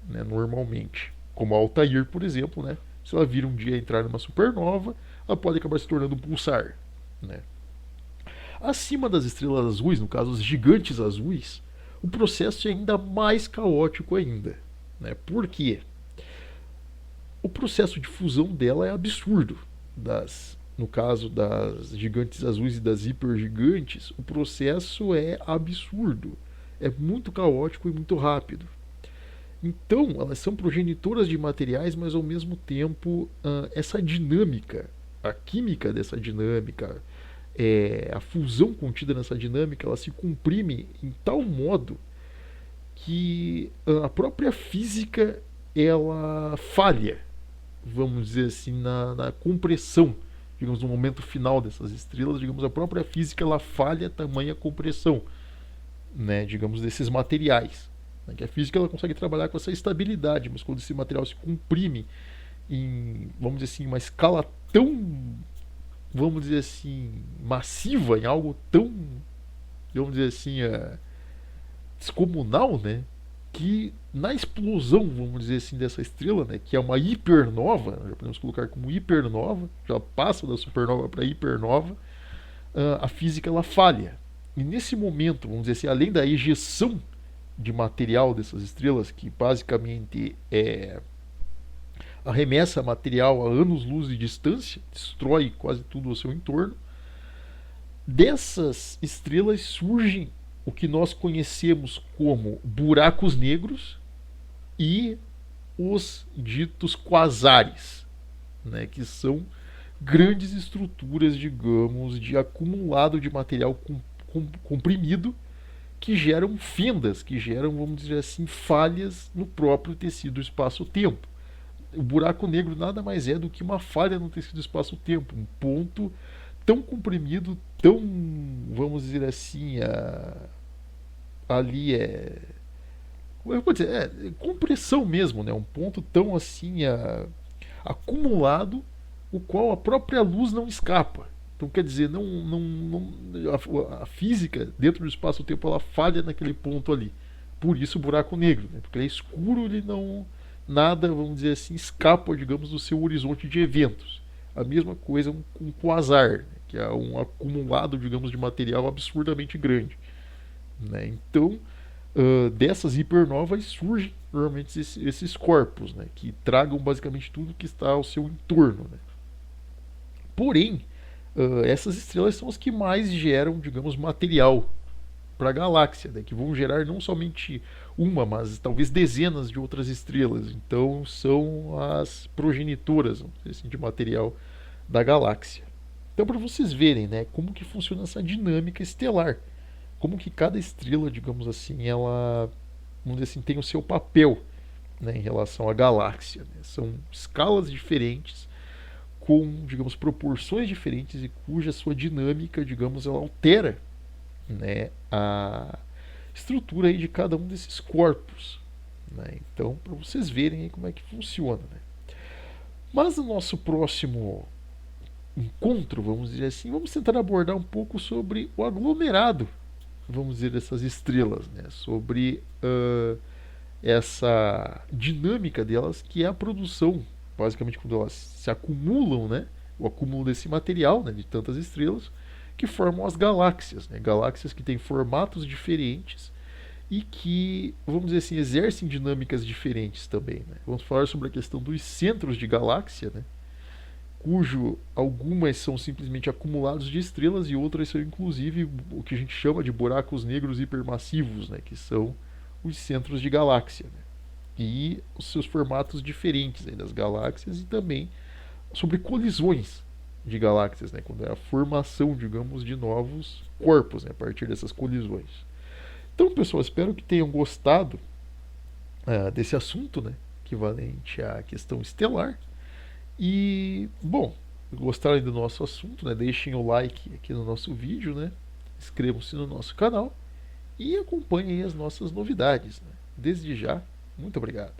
né? Normalmente, como a Altair, por exemplo, né? Se ela vir um dia entrar numa supernova, ela pode acabar se tornando um pulsar, né? Acima das estrelas azuis, no caso os gigantes azuis, o processo é ainda mais caótico ainda, né? Por quê? O processo de fusão dela é absurdo. No caso das gigantes azuis e das hipergigantes, o processo é absurdo. É muito caótico e muito rápido. Então, elas são progenitoras de materiais, mas ao mesmo tempo, essa dinâmica, a química dessa dinâmica, a fusão contida nessa dinâmica, ela se comprime em tal modo que a própria física ela falha, vamos dizer assim, na compressão, digamos, no momento final dessas estrelas, digamos, a própria física ela falha tamanha compressão, né, digamos, desses materiais. Né, que a física ela consegue trabalhar com essa estabilidade, mas quando esse material se comprime em, vamos dizer assim, uma escala tão, vamos dizer assim, massiva, em algo tão, vamos dizer assim, descomunal, né? Que na explosão, vamos dizer assim, dessa estrela, né, que é uma hipernova, já podemos colocar como hipernova, já passa da supernova para hipernova, a física ela falha. E nesse momento, vamos dizer assim, além da ejeção de material dessas estrelas, que basicamente arremessa material a anos-luz de distância, destrói quase tudo ao seu entorno, dessas estrelas surgem o que nós conhecemos como buracos negros e os ditos quasares, né, que são grandes estruturas, digamos, de acumulado de material comprimido que geram fendas, que geram, vamos dizer assim, falhas no próprio tecido espaço-tempo. O buraco negro nada mais é do que uma falha no tecido espaço-tempo, um ponto tão comprimido, tão, vamos dizer assim, ali como eu vou dizer, compressão mesmo, né? Um ponto tão assim acumulado, o qual a própria luz não escapa. Então quer dizer, a física dentro do espaço-tempo ela falha naquele ponto ali. Por isso o buraco negro, né? Porque ele é escuro, ele não nada, vamos dizer assim, escapa, digamos, do seu horizonte de eventos. A mesma coisa com um quasar, né? Que é um acumulado, digamos, de material absurdamente grande. Né? Então, dessas hipernovas surgem normalmente esses corpos, né? Que tragam basicamente tudo que está ao seu entorno. Né? Porém, essas estrelas são as que mais geram, digamos, material para a galáxia, né? Que vão gerar não somente uma, mas talvez dezenas de outras estrelas. Então, são as progenitoras, vamos dizer assim, de material da galáxia. Então, para vocês verem, né, como que funciona essa dinâmica estelar, como que cada estrela, digamos assim, ela, vamos dizer assim, tem o seu papel, né, em relação à galáxia. Né? São escalas diferentes, com, digamos, proporções diferentes e cuja sua dinâmica, digamos, ela altera, né, a estrutura aí de cada um desses corpos. Né? Então, para vocês verem aí como é que funciona. Né? Mas no nosso próximo encontro, vamos dizer assim, vamos tentar abordar um pouco sobre o aglomerado, vamos dizer, dessas estrelas, né? Sobre essa dinâmica delas, que é a produção, basicamente quando elas se acumulam, né? O acúmulo desse material, né? De tantas estrelas, que formam as galáxias, né? Galáxias que têm formatos diferentes e que, vamos dizer assim, exercem dinâmicas diferentes também. Né? Vamos falar sobre a questão dos centros de galáxia, né? Cujo algumas são simplesmente acumulados de estrelas e outras são inclusive o que a gente chama de buracos negros hipermassivos, né, que são os centros de galáxia, né, e os seus formatos diferentes, né, das galáxias, e também sobre colisões de galáxias, né, quando é a formação, digamos, de novos corpos, né, a partir dessas colisões. Então, pessoal, espero que tenham gostado desse assunto, né, equivalente à questão estelar. E, bom, gostaram do nosso assunto, né? Deixem o like aqui no nosso vídeo, né? inscrevam-se no nosso canal e acompanhem as nossas novidades, né? Desde já, muito obrigado.